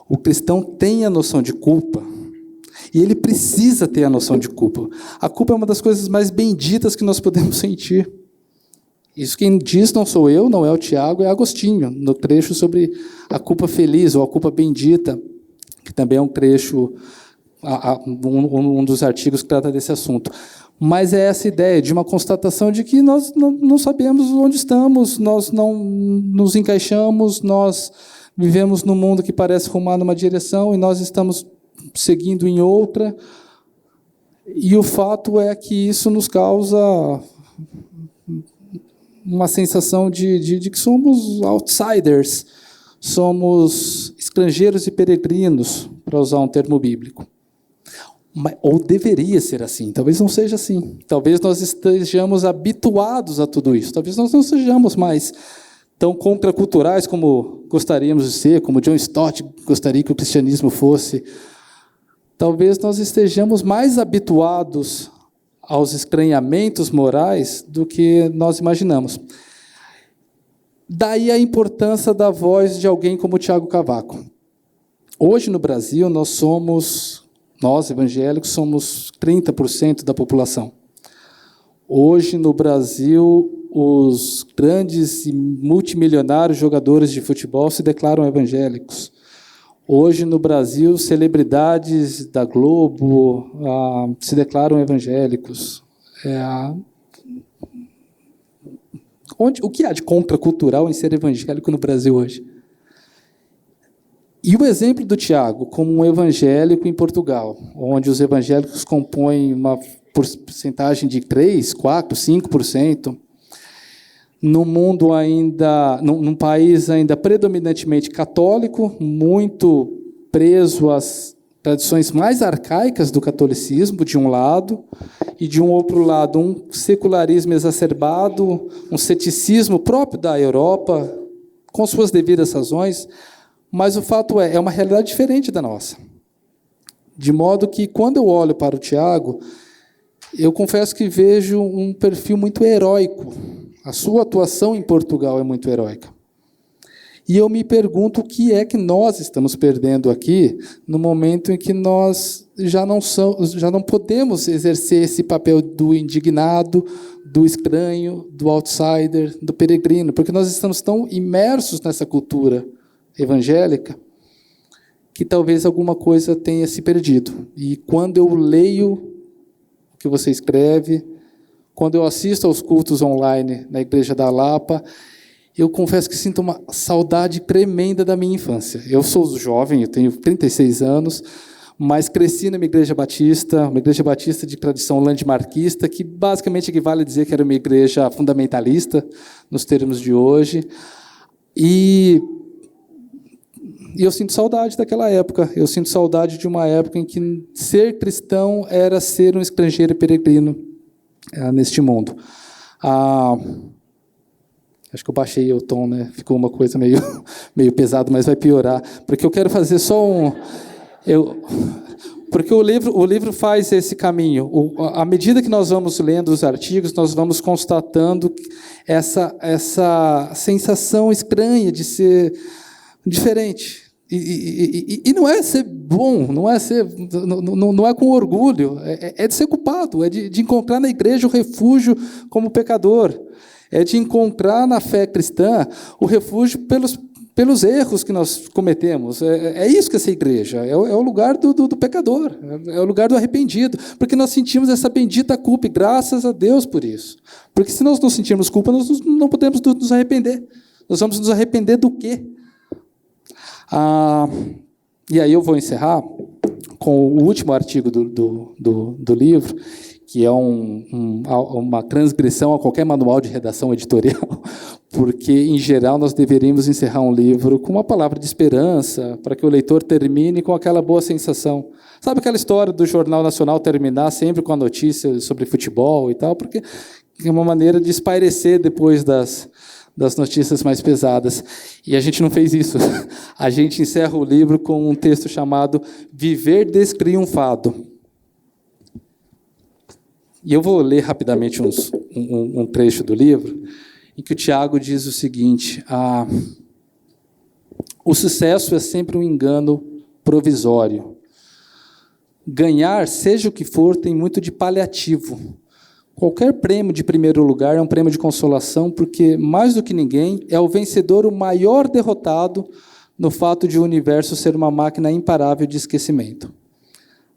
O cristão tem a noção de culpa, e ele precisa ter a noção de culpa. A culpa é uma das coisas mais benditas que nós podemos sentir. Isso quem diz não sou eu, não é o Tiago, é Agostinho, no trecho sobre a culpa feliz, ou a culpa bendita, que também é um trecho, um dos artigos que trata desse assunto. Mas é essa ideia de uma constatação de que nós não sabemos onde estamos, nós não nos encaixamos, nós vivemos num mundo que parece rumar numa direção, e nós estamos seguindo em outra, e o fato é que isso nos causa uma sensação de que somos outsiders, somos estrangeiros e peregrinos, para usar um termo bíblico. Ou deveria ser assim, talvez não seja assim. Talvez nós estejamos habituados a tudo isso, talvez nós não sejamos mais tão contraculturais como gostaríamos de ser, como John Stott gostaria que o cristianismo fosse. Talvez nós estejamos mais habituados aos estranhamentos morais do que nós imaginamos. Daí a importância da voz de alguém como o Tiago Cavaco. Hoje, no Brasil, nós evangélicos, somos 30% da população. Hoje, no Brasil, os grandes e multimilionários jogadores de futebol se declaram evangélicos. Hoje, no Brasil, celebridades da Globo se declaram evangélicos. O que há de contracultural em ser evangélico no Brasil hoje? E o exemplo do Tiago, como um evangélico em Portugal, onde os evangélicos compõem uma porcentagem de 3%, 4%, 5%, num mundo ainda, num país ainda predominantemente católico, muito preso às tradições mais arcaicas do catolicismo, de um lado, e de um outro lado, um secularismo exacerbado, um ceticismo próprio da Europa, com suas devidas razões, mas o fato é uma realidade diferente da nossa. De modo que, quando eu olho para o Tiago, eu confesso que vejo um perfil muito heróico. A sua atuação em Portugal é muito heróica. E eu me pergunto o que é que nós estamos perdendo aqui no momento em que nós já não podemos exercer esse papel do indignado, do estranho, do outsider, do peregrino, porque nós estamos tão imersos nessa cultura evangélica que talvez alguma coisa tenha se perdido. E quando eu leio o que você escreve, quando eu assisto aos cultos online na Igreja da Lapa, eu confesso que sinto uma saudade tremenda da minha infância. Eu sou jovem, eu tenho 36 anos, mas cresci numa igreja batista de tradição landmarquista, que basicamente equivale a dizer que era uma igreja fundamentalista, nos termos de hoje. E eu sinto saudade daquela época. Eu sinto saudade de uma época em que ser cristão era ser um estrangeiro peregrino neste mundo. Acho que eu baixei o tom, né? Ficou uma coisa meio pesado, mas vai piorar. Porque eu quero fazer só porque o livro faz esse caminho. À medida que nós vamos lendo os artigos, nós vamos constatando essa sensação estranha de ser diferente. E não é ser bom, não é com orgulho, é de ser culpado, é de encontrar na igreja o refúgio como pecador. É de encontrar na fé cristã o refúgio pelos erros que nós cometemos. É isso que é essa igreja, é o lugar do pecador, é o lugar do arrependido, porque nós sentimos essa bendita culpa, e graças a Deus por isso. Porque se nós não sentirmos culpa, nós não podemos nos arrepender. Nós vamos nos arrepender do quê? E aí eu vou encerrar com o último artigo do livro, que é uma transgressão a qualquer manual de redação editorial, porque, em geral, nós deveríamos encerrar um livro com uma palavra de esperança, para que o leitor termine com aquela boa sensação. Sabe aquela história do Jornal Nacional terminar sempre com a notícia sobre futebol e tal? Porque é uma maneira de espairecer depois das notícias mais pesadas. E a gente não fez isso. A gente encerra o livro com um texto chamado Viver Destriunfado. E eu vou ler rapidamente um trecho do livro, em que o Tiago diz o seguinte: o sucesso é sempre um engano provisório. Ganhar, seja o que for, tem muito de paliativo. Qualquer prêmio de primeiro lugar é um prêmio de consolação, porque, mais do que ninguém, é o vencedor o maior derrotado no fato de o universo ser uma máquina imparável de esquecimento.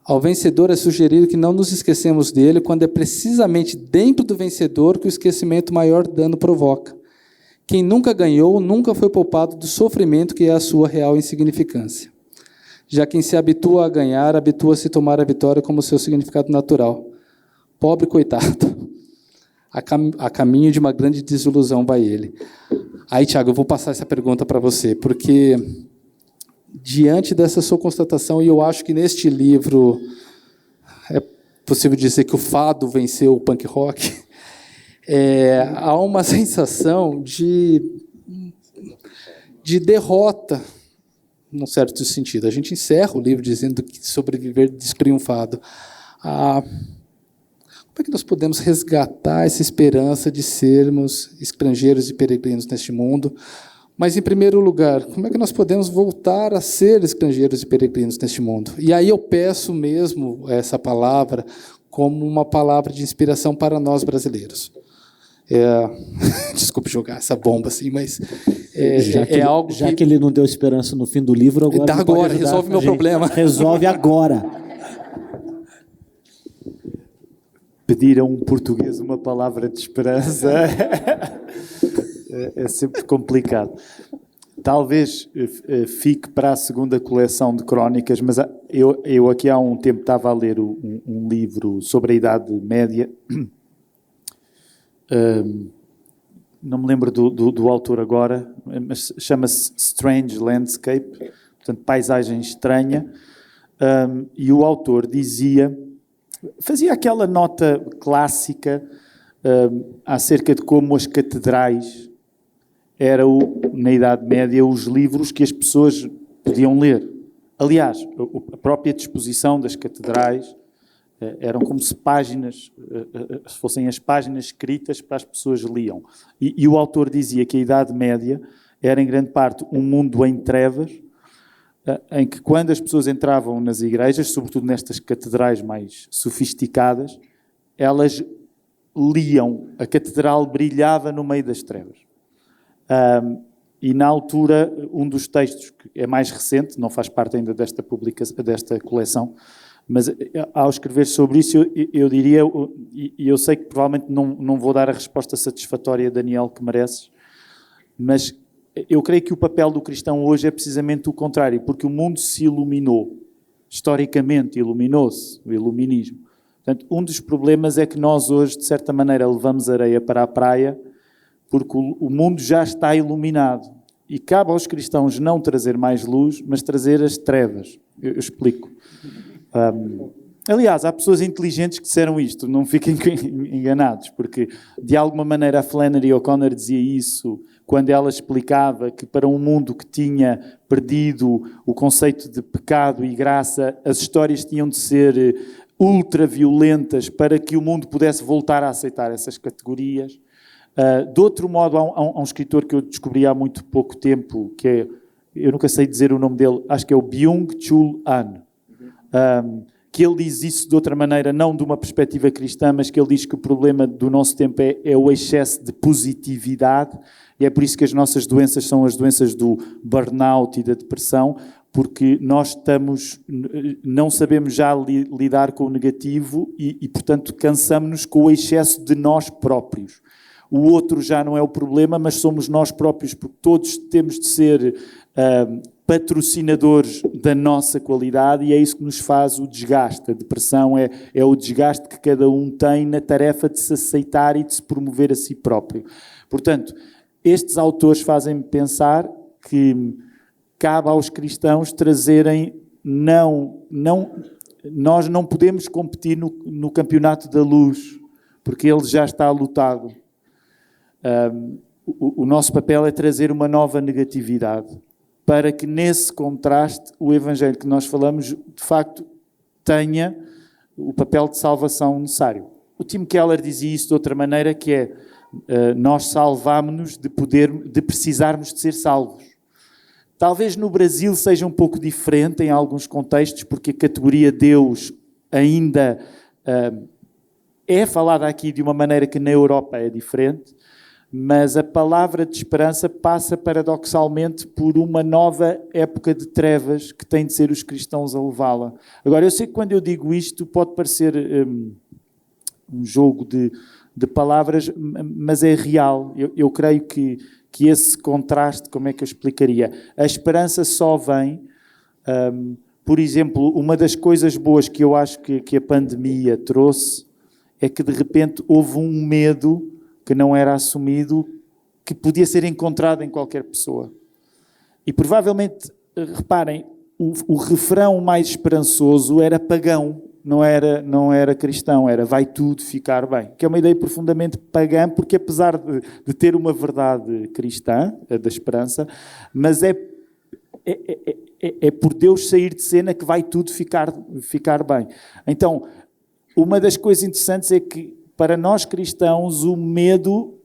Ao vencedor é sugerido que não nos esquecemos dele, quando é precisamente dentro do vencedor que o esquecimento maior dano provoca. Quem nunca ganhou, nunca foi poupado do sofrimento que é a sua real insignificância. Já quem se habitua a ganhar, habitua-se a tomar a vitória como seu significado natural. Pobre coitado, a caminho de uma grande desilusão vai ele. Aí, Tiago, eu vou passar essa pergunta para você, porque diante dessa sua constatação, e eu acho que neste livro é possível dizer que o fado venceu o punk rock, há uma sensação de derrota, num certo sentido. A gente encerra o livro dizendo que sobreviver destriunfado. Como é que nós podemos resgatar essa esperança de sermos estrangeiros e peregrinos neste mundo? Mas, em primeiro lugar, como é que nós podemos voltar a ser estrangeiros e peregrinos neste mundo? E aí eu peço mesmo essa palavra como uma palavra de inspiração para nós brasileiros. Desculpe jogar essa bomba assim, mas algo
já que ele não deu esperança no fim do livro, agora
dá agora, resolve meu problema.
Resolve agora.
Pedir a um português uma palavra de esperança é sempre complicado. Talvez fique para a segunda coleção de crónicas, mas eu aqui há um tempo estava a ler um livro sobre a Idade Média. Não me lembro do autor agora, mas chama-se Strange Landscape, portanto, paisagem estranha, e o autor fazia aquela nota clássica acerca de como as catedrais eram, na Idade Média, os livros que as pessoas podiam ler. Aliás, a própria disposição das catedrais Eram como se páginas, se fossem as páginas escritas para as pessoas liam. E o autor dizia que a Idade Média era, em grande parte, um mundo em trevas, em que quando as pessoas entravam nas igrejas, sobretudo nestas catedrais mais sofisticadas, elas liam, a catedral brilhava no meio das trevas. E na altura, um dos textos, que é mais recente, não faz parte ainda desta coleção, mas ao escrever sobre isso, eu diria, e eu sei que provavelmente não vou dar a resposta satisfatória, Daniel, que mereces, mas eu creio que o papel do cristão hoje é precisamente o contrário, porque o mundo se iluminou, historicamente iluminou-se, o iluminismo. Portanto, um dos problemas é que nós hoje, de certa maneira, levamos areia para a praia, porque o mundo já está iluminado. E cabe aos cristãos não trazer mais luz, mas trazer as trevas. Eu explico. Aliás, há pessoas inteligentes que disseram isto, não fiquem enganados, porque de alguma maneira a Flannery O'Connor dizia isso quando ela explicava que para um mundo que tinha perdido o conceito de pecado e graça, as histórias tinham de ser ultra-violentas para que o mundo pudesse voltar a aceitar essas categorias. De outro modo, há um escritor que eu descobri há muito pouco tempo, que é, eu nunca sei dizer o nome dele, acho que é o Byung-Chul Han, que ele diz isso de outra maneira, não de uma perspectiva cristã, mas que ele diz que o problema do nosso tempo é o excesso de positividade, e é por isso que as nossas doenças são as doenças do burnout e da depressão, porque nós não sabemos já lidar com o negativo e portanto, cansamos-nos com o excesso de nós próprios. O outro já não é o problema, mas somos nós próprios, porque todos temos de ser patrocinadores da nossa qualidade e é isso que nos faz o desgaste. A depressão é o desgaste que cada um tem na tarefa de se aceitar e de se promover a si próprio. Portanto, estes autores fazem-me pensar que cabe aos cristãos trazerem nós não podemos competir no campeonato da luz, porque ele já está lutado. O nosso papel é trazer uma nova negatividade, para que nesse contraste o Evangelho que nós falamos, de facto, tenha o papel de salvação necessário. O Tim Keller dizia isso de outra maneira, que é, nós salvámo-nos de precisarmos de ser salvos. Talvez no Brasil seja um pouco diferente em alguns contextos, porque a categoria Deus ainda é falada aqui de uma maneira que na Europa é diferente, mas a palavra de esperança passa paradoxalmente por uma nova época de trevas que tem de ser os cristãos a levá-la. Agora, eu sei que quando eu digo isto pode parecer um jogo de palavras, mas é real. Eu creio que esse contraste, como é que eu explicaria? A esperança só vem, por exemplo, uma das coisas boas que eu acho que a pandemia trouxe é que de repente houve um medo que não era assumido, que podia ser encontrado em qualquer pessoa. E provavelmente, reparem, o refrão mais esperançoso era pagão, não era cristão, era vai tudo ficar bem. Que é uma ideia profundamente pagã, porque apesar de ter uma verdade cristã, a da esperança, mas é por Deus sair de cena que vai tudo ficar bem. Então, uma das coisas interessantes é que para nós cristãos, o medo,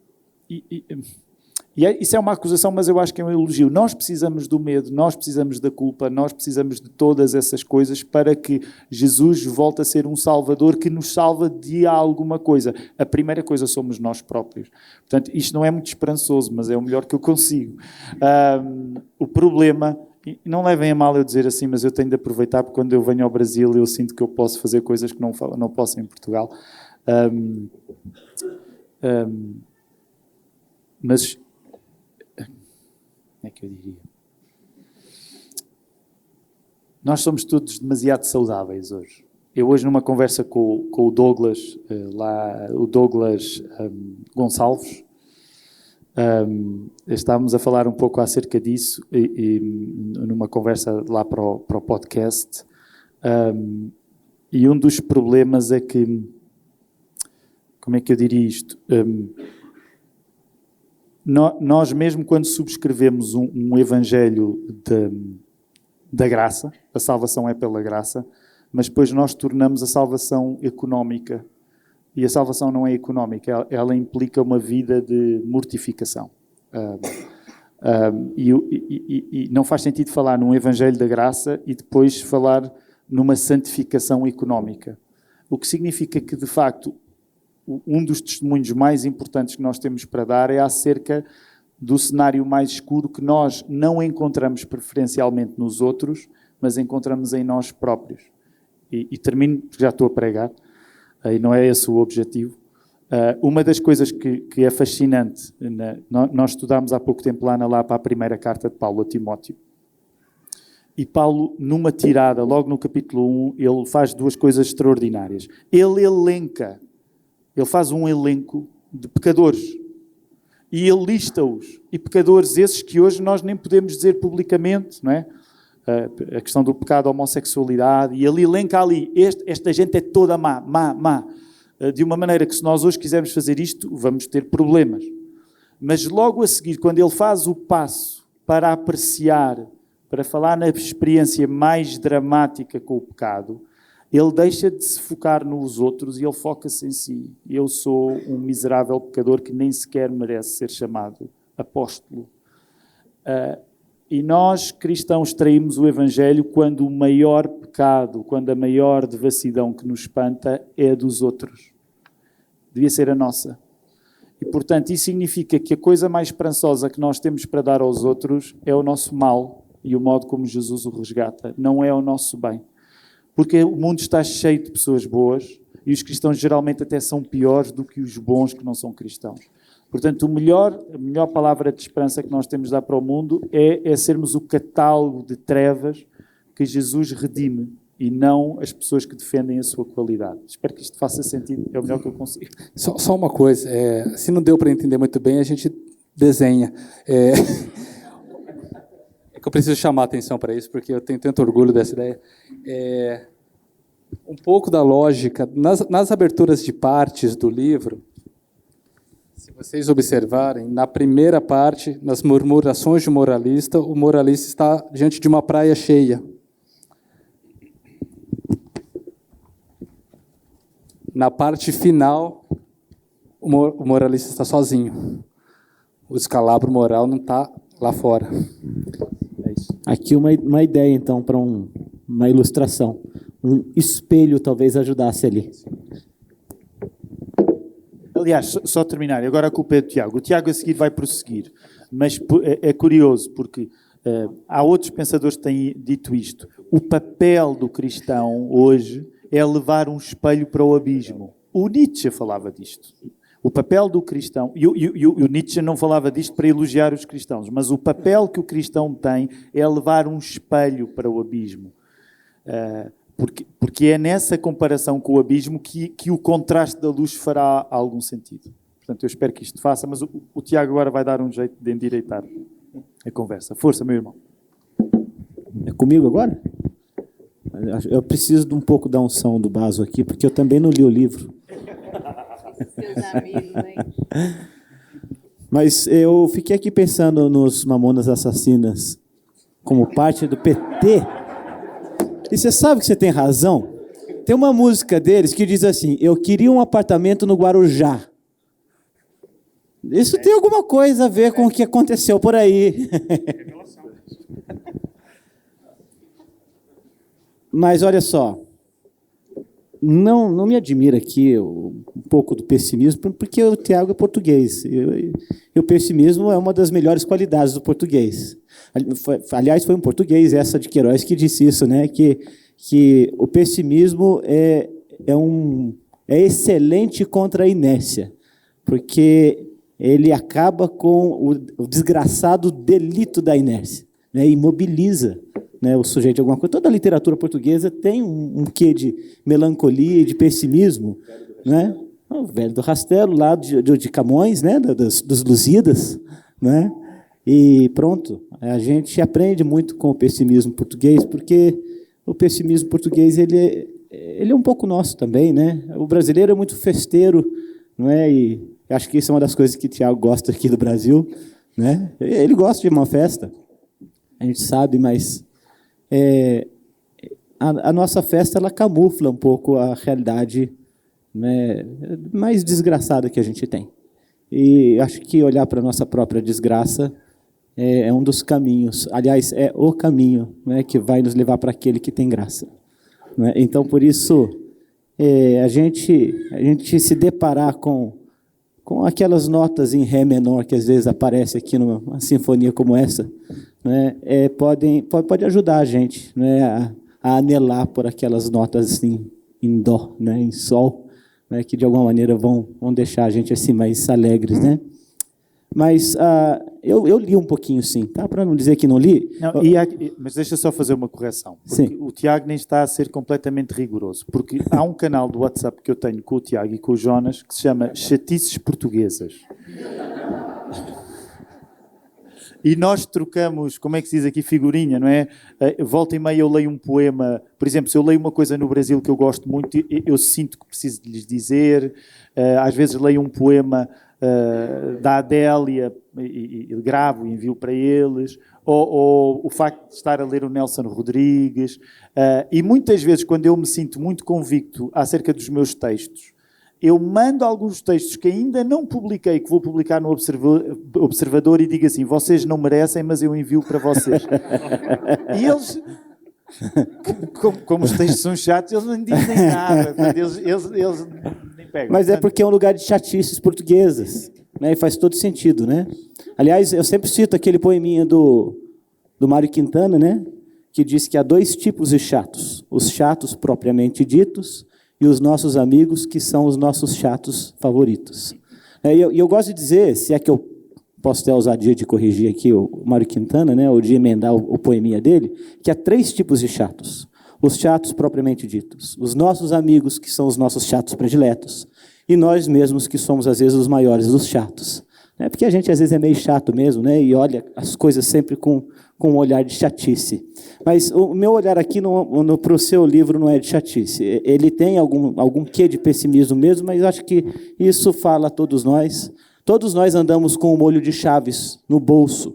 isso é uma acusação, mas eu acho que é um elogio. Nós precisamos do medo, nós precisamos da culpa, nós precisamos de todas essas coisas para que Jesus volte a ser um Salvador que nos salva de alguma coisa. A primeira coisa somos nós próprios. Portanto, isto não é muito esperançoso, mas é o melhor que eu consigo. O problema, e não levem a mal eu dizer assim, mas eu tenho de aproveitar, porque quando eu venho ao Brasil eu sinto que eu posso fazer coisas que não posso em Portugal. Mas como é que eu diria? Nós somos todos demasiado saudáveis hoje. Eu hoje numa conversa com o Douglas, o Douglas Gonçalves, estávamos a falar um pouco acerca disso e numa conversa lá para o podcast, e um dos problemas é que, como é que eu diria isto? Nós mesmo quando subscrevemos um evangelho da graça, a salvação é pela graça, mas depois nós tornamos a salvação económica. E a salvação não é económica, ela implica uma vida de mortificação. E não faz sentido falar num evangelho da graça e depois falar numa santificação económica. O que significa que, de facto, um dos testemunhos mais importantes que nós temos para dar é acerca do cenário mais escuro que nós não encontramos preferencialmente nos outros, mas encontramos em nós próprios. E termino, porque já estou a pregar, e não é esse o objetivo. Uma das coisas que é fascinante, nós estudámos há pouco tempo lá na Lapa a primeira carta de Paulo a Timóteo. E Paulo, numa tirada, logo no capítulo 1, ele faz duas coisas extraordinárias. Ele faz um elenco de pecadores. E ele lista-os. E pecadores esses que hoje nós nem podemos dizer publicamente, não é? A questão do pecado, da homossexualidade. E ele elenca ali, esta gente é toda má. De uma maneira que se nós hoje quisermos fazer isto, vamos ter problemas. Mas logo a seguir, quando ele faz o passo para apreciar, para falar na experiência mais dramática com o pecado, ele deixa de se focar nos outros e ele foca-se em si. Eu sou um miserável pecador que nem sequer merece ser chamado apóstolo. E nós, cristãos, traímos o Evangelho quando o maior pecado, quando a maior devassidão que nos espanta é a dos outros. Devia ser a nossa. E, portanto, isso significa que a coisa mais esperançosa que nós temos para dar aos outros é o nosso mal e o modo como Jesus o resgata. Não é o nosso bem. Porque o mundo está cheio de pessoas boas e os cristãos geralmente até são piores do que os bons que não são cristãos. Portanto, a melhor palavra de esperança que nós temos de dar para o mundo é sermos o catálogo de trevas que Jesus redime e não as pessoas que defendem a sua qualidade. Espero que isto faça sentido, é o melhor que eu consigo.
Só uma coisa, se não deu para entender muito bem, a gente desenha. É que eu preciso chamar a atenção para isso, porque eu tenho tanto orgulho dessa ideia. Um pouco da lógica, nas aberturas de partes do livro, se vocês observarem, na primeira parte, nas murmurações de moralista, o moralista está diante de uma praia cheia. Na parte final, o moralista está sozinho. O descalabro moral não está lá fora.
É isso. Aqui uma ideia, então, para uma ilustração. Um espelho talvez ajudasse ali.
Aliás, só terminar, agora a culpa é do Tiago. O Tiago a seguir vai prosseguir. Mas é curioso, porque há outros pensadores que têm dito isto. O papel do cristão hoje é levar um espelho para o abismo. O Nietzsche falava disto. O papel do cristão, e o Nietzsche não falava disto para elogiar os cristãos, mas o papel que o cristão tem é levar um espelho para o abismo. Porque é nessa comparação com o abismo que o contraste da luz fará algum sentido. Portanto, eu espero que isto faça, mas o Tiago agora vai dar um jeito de endireitar a conversa. Força, meu irmão.
É comigo agora? Eu preciso de um pouco da unção do Baso aqui, porque eu também não li o livro.
Seus amigos, hein?
Mas eu fiquei aqui pensando nos Mamonas Assassinas como parte do PT. E você sabe que você tem razão? Tem uma música deles que diz assim: eu queria um apartamento no Guarujá. Isso tem alguma coisa a ver com o que aconteceu por aí. Mas olha só, não me admira aqui um pouco do pessimismo, porque o Tiago é português. E o pessimismo é uma das melhores qualidades do português. Aliás, foi um português, essa de Queiroz, que disse isso, né? Que o pessimismo é excelente contra a inércia, porque ele acaba com o desgraçado delito da inércia, né? Imobiliza, né, o sujeito de alguma coisa. Toda a literatura portuguesa tem um quê de melancolia e de pessimismo, né? O Velho do Rastelo, lá de Camões, né, dos Lusíadas, né? E pronto, a gente aprende muito com o pessimismo português, porque o pessimismo português ele é um pouco nosso também, né? O brasileiro é muito festeiro, não é? E acho que isso é uma das coisas que o Tiago gosta aqui do Brasil, né? Ele gosta de uma festa, a gente sabe, mas a nossa festa ela camufla um pouco a realidade, né, mais desgraçada que a gente tem. E acho que olhar para a nossa própria desgraça é um dos caminhos, aliás, é o caminho, né, que vai nos levar para aquele que tem graça. Né? Então, por isso, a gente se deparar com aquelas notas em Ré menor que às vezes aparece aqui numa sinfonia como essa, né, pode ajudar a gente, né, a anelar por aquelas notas assim, em Dó, né, em Sol, né, que de alguma maneira vão deixar a gente assim mais alegres, né? Mas eu li um pouquinho, sim, tá? Para não dizer que não li.
Não, mas deixa só fazer uma correção. Porque
Sim.
o Tiago nem está a ser completamente rigoroso. Porque há um canal do WhatsApp que eu tenho com o Tiago e com o Jonas que se chama Chatices Portuguesas. E nós trocamos, como é que se diz aqui, figurinha, não é? Volta e meia eu leio um poema. Por exemplo, se eu leio uma coisa no Brasil que eu gosto muito, eu sinto que preciso de lhes dizer. Às vezes leio um poema da Adélia e gravo e envio para eles, ou o facto de estar a ler o Nelson Rodrigues, e muitas vezes quando eu me sinto muito convicto acerca dos meus textos, eu mando alguns textos que ainda não publiquei, que vou publicar no Observador e digo assim, vocês não merecem, mas eu envio para vocês. E eles... Como os textos são chatos, eles não dizem nada, eles nem pegam.
Mas é porque é um lugar de chatices portuguesas, né? E faz todo sentido, né? Aliás, eu sempre cito aquele poeminha do Mário Quintana, né? Que diz que há dois tipos de chatos: os chatos propriamente ditos e os nossos amigos, que são os nossos chatos favoritos. E eu gosto de dizer, se é que eu posso ter a ousadia de corrigir aqui o Mário Quintana, né, ou de emendar o poeminha dele, que há três tipos de chatos. Os chatos propriamente ditos, os nossos amigos, que são os nossos chatos prediletos, e nós mesmos, que somos, às vezes, os maiores dos chatos. Porque a gente, às vezes, é meio chato mesmo, né, e olha as coisas sempre com um olhar de chatice. Mas o meu olhar aqui para o seu livro não é de chatice. Ele tem algum quê de pessimismo mesmo, mas acho que isso fala a todos nós. Todos nós andamos com o molho de chaves no bolso.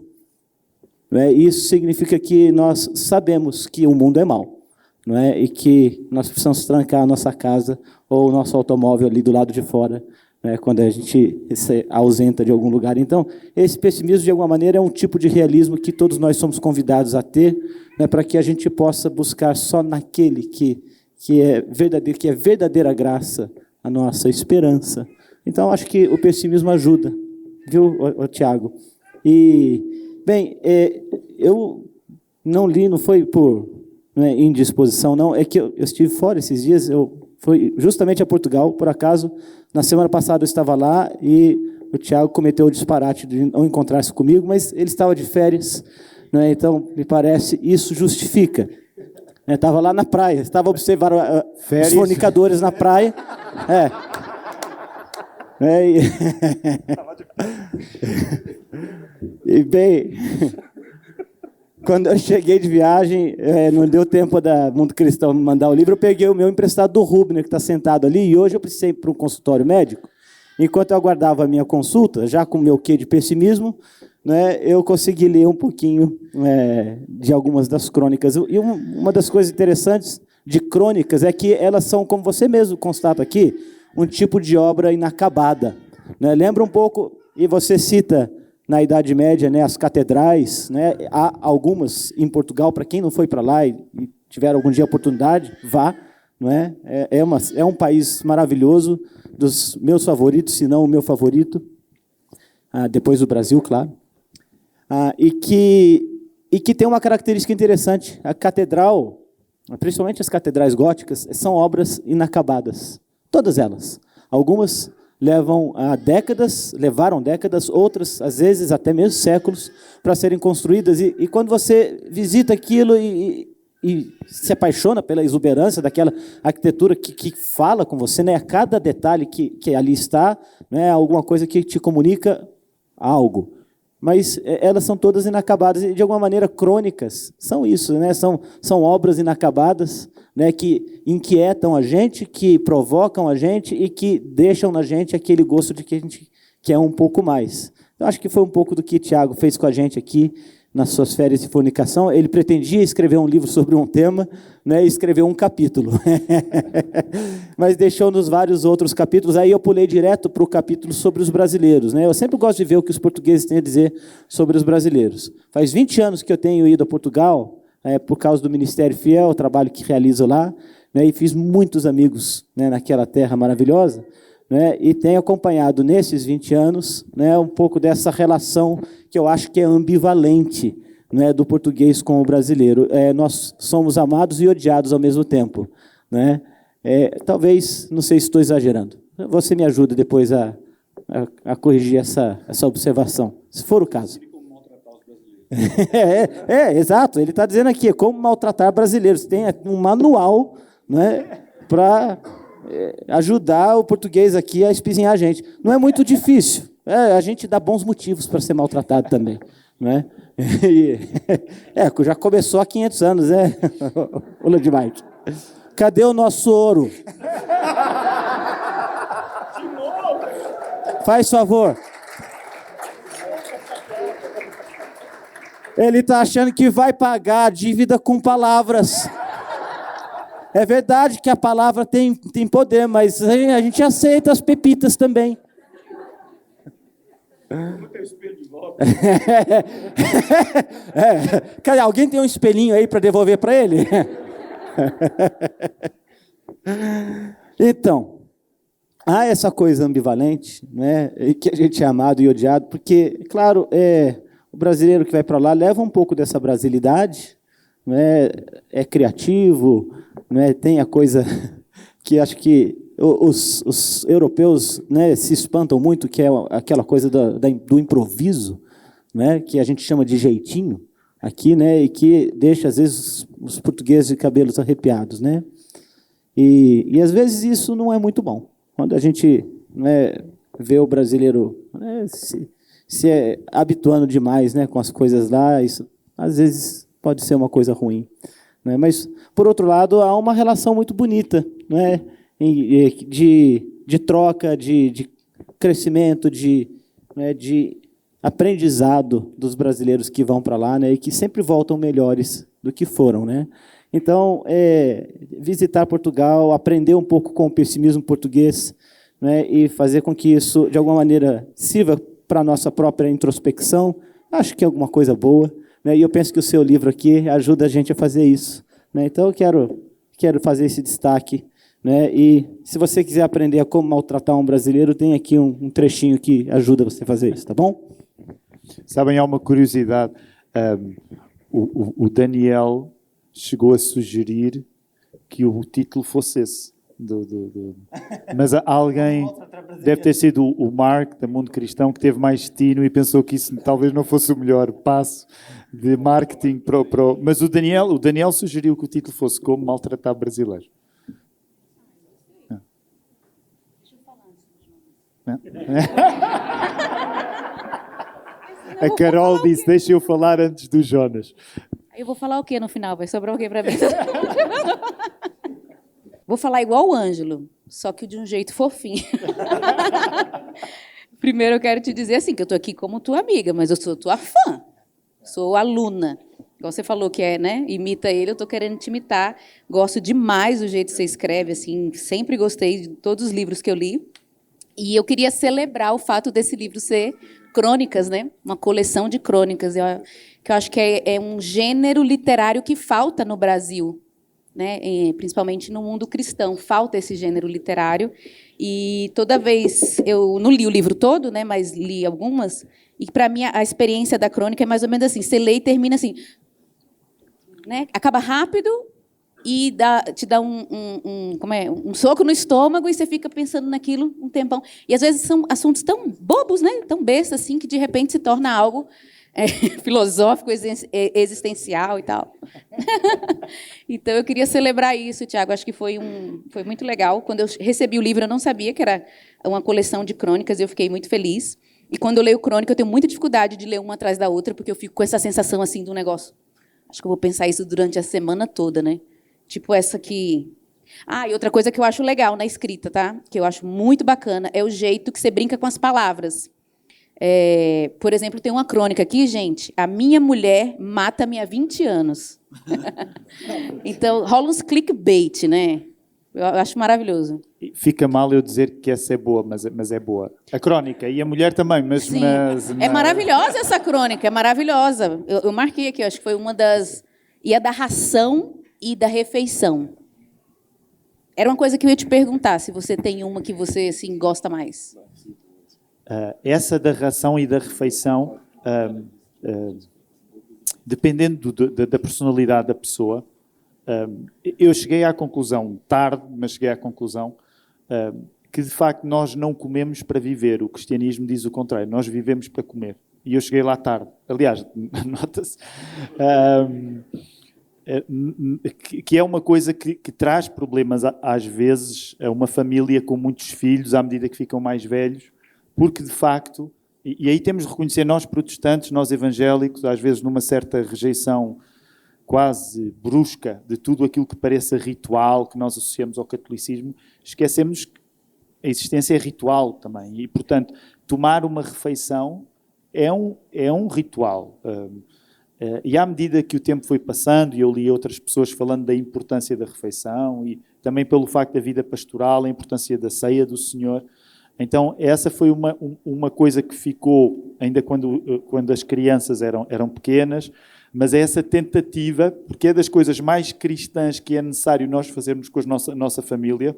Isso significa que nós sabemos que o mundo é mau, não é? E que nós precisamos trancar a nossa casa ou o nosso automóvel ali do lado de fora, né, quando a gente se ausenta de algum lugar. Então, esse pessimismo, de alguma maneira, é um tipo de realismo que todos nós somos convidados a ter, né, para que a gente possa buscar só naquele que é verdadeira graça, a nossa esperança. Então, acho que o pessimismo ajuda, viu, Tiago? E, bem, eu não li, não foi por indisposição, não, é que eu estive fora esses dias, eu fui justamente a Portugal, por acaso, na semana passada eu estava lá e o Tiago cometeu o disparate de não encontrar-se comigo, mas ele estava de férias, né, então, me parece, isso justifica. Estava lá na praia, estava observando os fornicadores na praia, E bem, quando eu cheguei de viagem, não deu tempo da Mundo Cristão me mandar o livro, eu peguei o meu emprestado do Rubner, que está sentado ali, e hoje eu precisei ir para um consultório médico. Enquanto eu aguardava a minha consulta, já com o meu quê de pessimismo, né, eu consegui ler um pouquinho de algumas das crônicas. E uma das coisas interessantes de crônicas é que elas são, como você mesmo constata aqui, um tipo de obra inacabada, né? Lembra um pouco, e você cita na Idade Média, né, as catedrais, né? Há algumas em Portugal, para quem não foi para lá e tiver algum dia a oportunidade, vá, não é? É um país maravilhoso, dos meus favoritos, se não o meu favorito, depois do Brasil, claro, e que tem uma característica interessante: a catedral, principalmente as catedrais góticas, são obras inacabadas. Todas elas. Algumas levaram décadas, outras, às vezes, até mesmo séculos, para serem construídas. E quando você visita aquilo e se apaixona pela exuberância daquela arquitetura que fala com você, né? A cada detalhe que ali está, né? Alguma coisa que te comunica algo. Mas elas são todas inacabadas e, de alguma maneira, crônicas são isso, né? São obras inacabadas, né? Que inquietam a gente, que provocam a gente e que deixam na gente aquele gosto de que a gente quer um pouco mais. Eu acho que foi um pouco do que Tiago fez com a gente aqui, nas suas férias de fornicação, ele pretendia escrever um livro sobre um tema, né, e escreveu um capítulo. Mas deixou-nos vários outros capítulos. Aí eu pulei direto para o capítulo sobre os brasileiros, né? Eu sempre gosto de ver o que os portugueses têm a dizer sobre os brasileiros. Faz 20 anos que eu tenho ido a Portugal, por causa do Ministério Fiel, o trabalho que realizo lá, né, e fiz muitos amigos, né, naquela terra maravilhosa, né, e tenho acompanhado nesses 20 anos, né, um pouco dessa relação que eu acho que é ambivalente, né, do português com o brasileiro. Nós somos amados e odiados ao mesmo tempo, né? Talvez, não sei se estou exagerando. Você me ajuda depois a corrigir essa observação, se for o caso. Exato. Ele está dizendo aqui, como maltratar brasileiros. Tem um manual, né, para ajudar o português aqui a espizinhar a gente. Não é muito difícil. A gente dá bons motivos para ser maltratado também, né? Já começou há 500 anos, né? O Ludmike. Cadê o nosso ouro? Faz favor. Ele está achando que vai pagar a dívida com palavras. É verdade que a palavra tem poder, mas a gente aceita as pepitas também. Cadê? Alguém tem um espelhinho aí para devolver para ele? Então, há essa coisa ambivalente, né, que a gente é amado e odiado, porque, claro, o brasileiro que vai para lá leva um pouco dessa brasilidade, né, é criativo, né, tem a coisa que acho que os europeus, né, se espantam muito, que é aquela coisa do improviso, né, que a gente chama de jeitinho aqui, né, e que deixa, às vezes, os portugueses de cabelos arrepiados, né? E às vezes, isso não é muito bom. Quando a gente, né, vê o brasileiro, né, se habituando demais, né, com as coisas lá, isso, às vezes, pode ser uma coisa ruim, né? Mas, por outro lado, há uma relação muito bonita, né, de troca, de crescimento, de aprendizado dos brasileiros que vão para lá, né, e que sempre voltam melhores do que foram, né? Então, visitar Portugal, aprender um pouco com o pessimismo português, né, e fazer com que isso, de alguma maneira, sirva para a nossa própria introspecção, acho que é alguma coisa boa, né, e eu penso que o seu livro aqui ajuda a gente a fazer isso, né? Então, eu quero fazer esse destaque, né, e se você quiser aprender a como maltratar um brasileiro, tem aqui um trechinho que ajuda você a fazer isso, tá bom?
Sabem, há uma curiosidade. O Daniel chegou a sugerir que o título fosse esse. Mas alguém, deve ter sido o Mark, da Mundo Cristão, que teve mais tino e pensou que isso talvez não fosse o melhor passo de marketing para. Mas o Daniel sugeriu que o título fosse Como Maltratar Brasileiros. A Carol disse, deixa eu falar antes do Jonas.
Eu vou falar o quê no final? Vai sobrar o quê para mim? Vou falar igual o Ângelo, só que de um jeito fofinho. Primeiro eu quero te dizer assim, que eu estou aqui como tua amiga, mas eu sou tua fã, sou aluna. Igual você falou que né, imita ele, eu estou querendo te imitar. Gosto demais do jeito que você escreve, assim, sempre gostei de todos os livros que eu li. E eu queria celebrar o fato desse livro ser crônicas, né? Uma coleção de crônicas, que eu acho que é um gênero literário que falta no Brasil, né? Principalmente no mundo cristão, falta esse gênero literário. E toda vez, eu não li o livro todo, né? Mas li algumas, e para mim a experiência da crônica é mais ou menos assim, você lê e termina assim, né? Acaba rápido e te dá um soco no estômago e você fica pensando naquilo um tempão. E, às vezes, são assuntos tão bobos, né? Tão bestas, assim, que, de repente, se torna algo filosófico, existencial e tal. Então, eu queria celebrar isso, Tiago. Acho que foi muito legal. Quando eu recebi o livro, eu não sabia que era uma coleção de crônicas e eu fiquei muito feliz. E, quando eu leio crônica, eu tenho muita dificuldade de ler uma atrás da outra, porque eu fico com essa sensação assim do negócio. Acho que eu vou pensar isso durante a semana toda, né? Tipo essa aqui. E outra coisa que eu acho legal na escrita, tá? Que eu acho muito bacana, é o jeito que você brinca com as palavras. Por exemplo, tem uma crônica aqui, gente. A minha mulher mata-me há 20 anos. Então, rola uns clickbait, né? Eu acho maravilhoso.
Fica mal eu dizer que essa é boa, mas é boa. A crónica e a mulher também, mas...
Sim,
mas
é maravilhosa essa crônica, é maravilhosa. Eu marquei aqui, acho que foi uma das... E a da ração e da refeição. Era uma coisa que eu ia te perguntar, se você tem uma que você assim, gosta mais.
Essa da ração e da refeição, dependendo da personalidade da pessoa, eu cheguei à conclusão, tarde, mas cheguei à conclusão, que de facto nós não comemos para viver. O cristianismo diz o contrário, nós vivemos para comer. E eu cheguei lá tarde. Aliás, nota-se que é uma coisa que traz problemas às vezes a uma família com muitos filhos à medida que ficam mais velhos, porque de facto, e aí temos de reconhecer nós protestantes, nós evangélicos, às vezes numa certa rejeição quase brusca de tudo aquilo que pareça ritual, que nós associamos ao catolicismo, esquecemos que a existência é ritual também. E, portanto, tomar uma refeição é um ritual. E à medida que o tempo foi passando, e eu li outras pessoas falando da importância da refeição, e também pelo facto da vida pastoral, a importância da ceia do Senhor, então essa foi uma coisa que ficou, ainda quando as crianças eram pequenas, mas é essa tentativa, porque é das coisas mais cristãs que é necessário nós fazermos com a nossa família,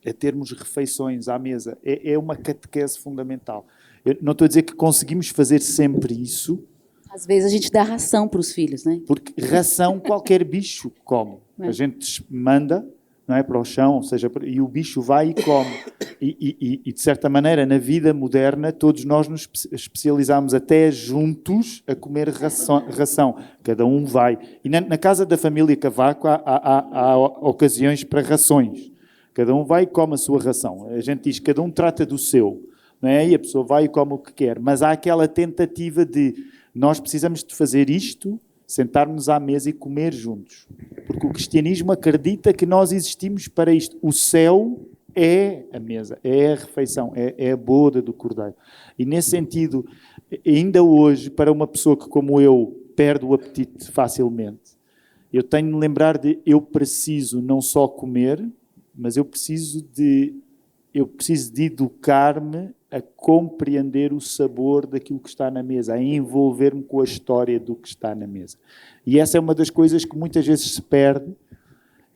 é termos refeições à mesa. É uma catequese fundamental. Eu não estou a dizer que conseguimos fazer sempre isso.
Às vezes a gente dá ração para os filhos, né?
Porque ração qualquer bicho come. A gente manda, não é, para o chão, ou seja, e o bicho vai e come. E de certa maneira, na vida moderna, todos nós nos especializamos até juntos a comer ração. Cada um vai. E na casa da família Cavaco há ocasiões para rações. Cada um vai e come a sua ração. A gente diz que cada um trata do seu, não é? E a pessoa vai e come o que quer. Mas há aquela tentativa de nós precisamos de fazer isto, sentarmos à mesa e comer juntos. Porque o cristianismo acredita que nós existimos para isto. O céu é a mesa, é a refeição, é a boda do Cordeiro. E nesse sentido, ainda hoje, para uma pessoa que, como eu, perde o apetite facilmente, eu tenho de me lembrar de eu preciso não só comer, mas eu preciso de educar-me a compreender o sabor daquilo que está na mesa, a envolver-me com a história do que está na mesa. E essa é uma das coisas que muitas vezes se perde,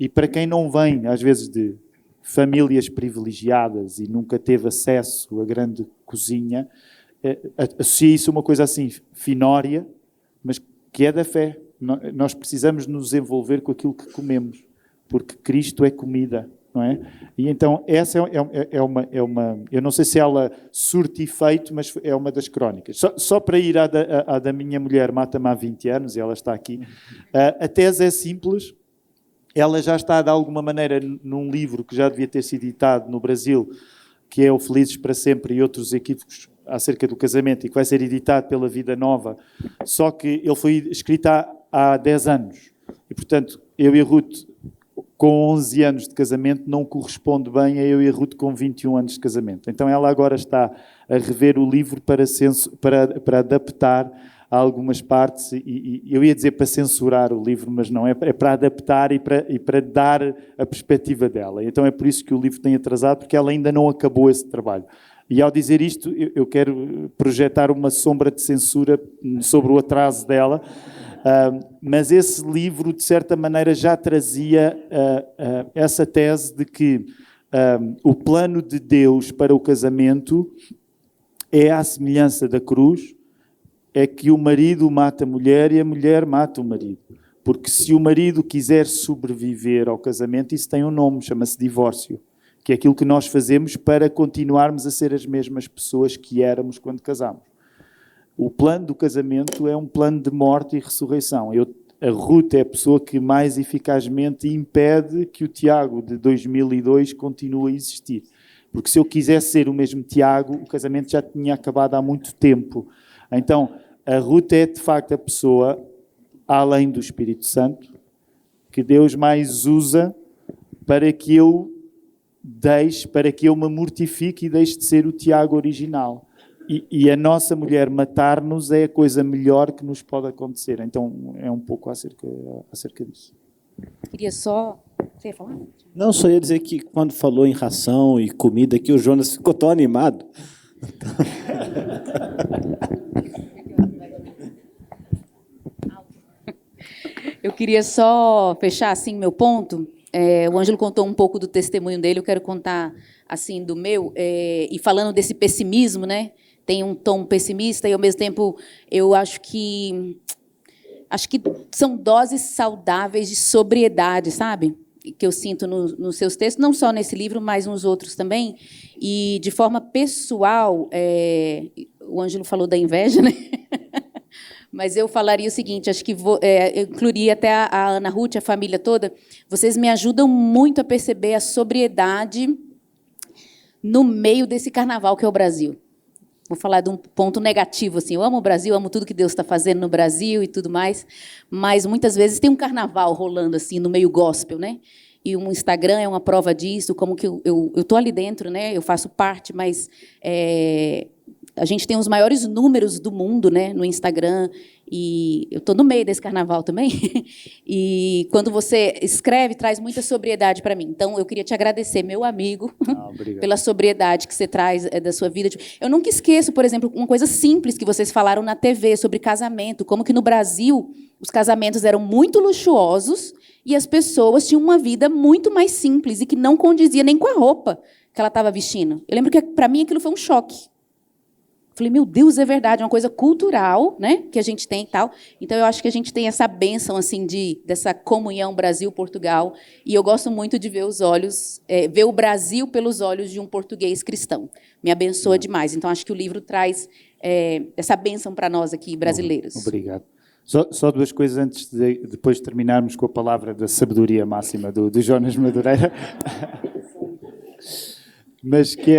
e para quem não vem, às vezes, de famílias privilegiadas e nunca teve acesso à grande cozinha, associa isso a uma coisa assim, finória, mas que é da fé. Nós precisamos nos envolver com aquilo que comemos, porque Cristo é comida. Não é? E então essa é uma... Eu não sei se ela surte efeito, mas é uma das crónicas. Só para ir à da minha mulher, mata-me há 20 anos, e ela está aqui. A tese é simples. Ela já está, de alguma maneira, num livro que já devia ter sido editado no Brasil, que é o Felizes para Sempre e outros equívocos acerca do casamento, e que vai ser editado pela Vida Nova. Só que ele foi escrito há 10 anos. E, portanto, eu e a Ruth, com 11 anos de casamento, não corresponde bem a eu e a Ruth com 21 anos de casamento. Então ela agora está a rever o livro para adaptar a algumas partes, e eu ia dizer para censurar o livro, mas não, é para adaptar e para dar a perspectiva dela. Então é por isso que o livro tem atrasado, porque ela ainda não acabou esse trabalho. E ao dizer isto, eu quero projetar uma sombra de censura sobre o atraso dela, mas esse livro, de certa maneira, já trazia essa tese de que o plano de Deus para o casamento é à semelhança da cruz, é que o marido mata a mulher e a mulher mata o marido. Porque se o marido quiser sobreviver ao casamento, isso tem um nome, chama-se divórcio, que é aquilo que nós fazemos para continuarmos a ser as mesmas pessoas que éramos quando casámos. O plano do casamento é um plano de morte e ressurreição. A Ruth é a pessoa que mais eficazmente impede que o Tiago de 2002 continue a existir. Porque se eu quisesse ser o mesmo Tiago, o casamento já tinha acabado há muito tempo. Então, a Ruth é de facto a pessoa, além do Espírito Santo, que Deus mais usa para que eu me mortifique e deixe de ser o Tiago original. E a nossa mulher matar-nos é a coisa melhor que nos pode acontecer. Então é um pouco acerca disso.
Queria só... Você ia falar?
Não, só ia dizer que quando falou em ração e comida aqui, o Jonas ficou tão animado.
Eu queria só fechar assim meu ponto. O Ângelo contou um pouco do testemunho dele, eu quero contar assim do meu. E falando desse pessimismo, né? Tem um tom pessimista e ao mesmo tempo eu acho que são doses saudáveis de sobriedade, sabe? Que eu sinto nos seus textos, não só nesse livro, mas nos outros também. E de forma pessoal, o Ângelo falou da inveja, né? Mas eu falaria o seguinte, acho que eu incluiria até a Ana Ruth, a família toda. Vocês me ajudam muito a perceber a sobriedade no meio desse carnaval que é o Brasil. Vou falar de um ponto negativo, assim, eu amo o Brasil, amo tudo que Deus está fazendo no Brasil e tudo mais, mas muitas vezes tem um carnaval rolando assim no meio gospel, né? E o Instagram é uma prova disso, como que eu estou ali dentro, né? Eu faço parte, mas a gente tem os maiores números do mundo, né, no Instagram, e eu estou no meio desse carnaval também, e quando você escreve, traz muita sobriedade para mim. Então, eu queria te agradecer, meu amigo, pela sobriedade que você traz da sua vida. Eu nunca esqueço, por exemplo, uma coisa simples que vocês falaram na TV sobre casamento, como que no Brasil os casamentos eram muito luxuosos e as pessoas tinham uma vida muito mais simples e que não condizia nem com a roupa que ela estava vestindo. Eu lembro que, para mim, aquilo foi um choque. Falei, meu Deus, é verdade, é uma coisa cultural, né, que a gente tem e tal. Então, eu acho que a gente tem essa bênção assim, dessa comunhão Brasil-Portugal, e eu gosto muito de ver ver o Brasil pelos olhos de um português cristão. Me abençoa demais. Então, acho que o livro traz essa bênção para nós aqui, brasileiros.
Obrigado. Só duas coisas antes depois de terminarmos com a palavra da sabedoria máxima do Jonas Madureira. Mas que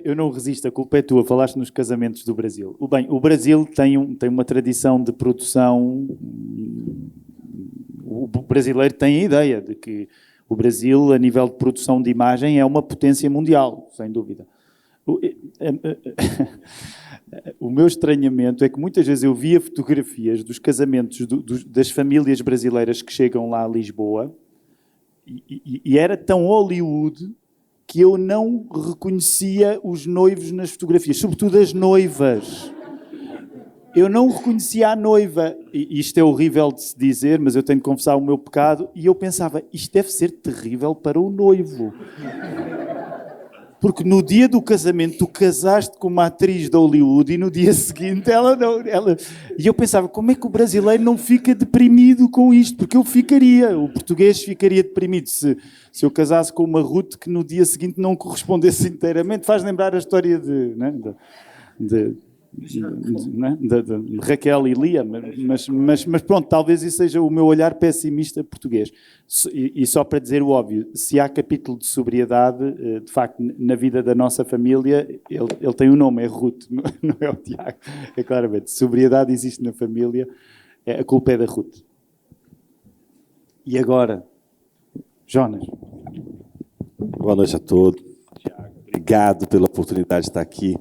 eu não resisto, a culpa é tua, falaste nos casamentos do Brasil. O Brasil tem uma tradição de produção, o brasileiro tem a ideia de que o Brasil, a nível de produção de imagem, é uma potência mundial, sem dúvida. O meu estranhamento é que muitas vezes eu via fotografias dos casamentos das famílias brasileiras que chegam lá a Lisboa e era tão Hollywood que eu não reconhecia os noivos nas fotografias, sobretudo as noivas. Eu não reconhecia a noiva. E isto é horrível de se dizer, mas eu tenho de confessar o meu pecado. E eu pensava, isto deve ser terrível para o noivo. Porque no dia do casamento tu casaste com uma atriz de Hollywood e no dia seguinte ela... E eu pensava, como é que o brasileiro não fica deprimido com isto? Porque eu ficaria, o português ficaria deprimido se eu casasse com uma Ruth que no dia seguinte não correspondesse inteiramente. Faz lembrar a história de Raquel e Lia, mas pronto, talvez isso seja o meu olhar pessimista português. E só para dizer o óbvio, se há capítulo de sobriedade, de facto, na vida da nossa família, ele tem um nome, é Ruth, não é o Tiago. É claramente, sobriedade existe na família, a culpa é da Ruth. E agora, Jonas.
Boa noite a todos. Tiago, obrigado pela oportunidade de estar aqui.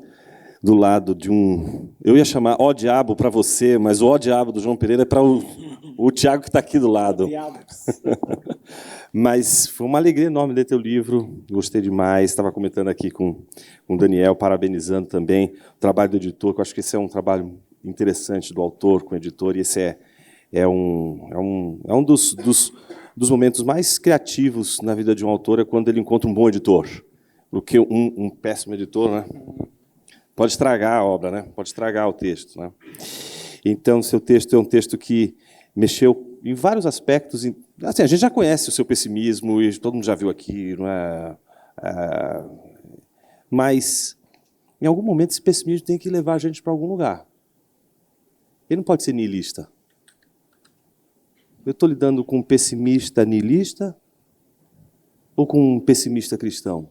Do lado de um... Eu ia chamar Ó Diabo para você, mas o Ó Diabo do João Pereira é para o Tiago que está aqui do lado. Mas foi uma alegria enorme ler teu livro, gostei demais. Estava comentando aqui com o Daniel, parabenizando também o trabalho do editor, que eu acho que esse é um trabalho interessante do autor com o editor, e esse é um dos momentos mais criativos na vida de um autor, é quando ele encontra um bom editor. Porque um péssimo editor, né? Pode estragar a obra, né? Pode estragar o texto, né? Então, seu texto é um texto que mexeu em vários aspectos. Assim, a gente já conhece o seu pessimismo, e todo mundo já viu aqui, não é? Mas, em algum momento, esse pessimismo tem que levar a gente para algum lugar. Ele não pode ser niilista. Eu estou lidando com um pessimista niilista ou com um pessimista cristão?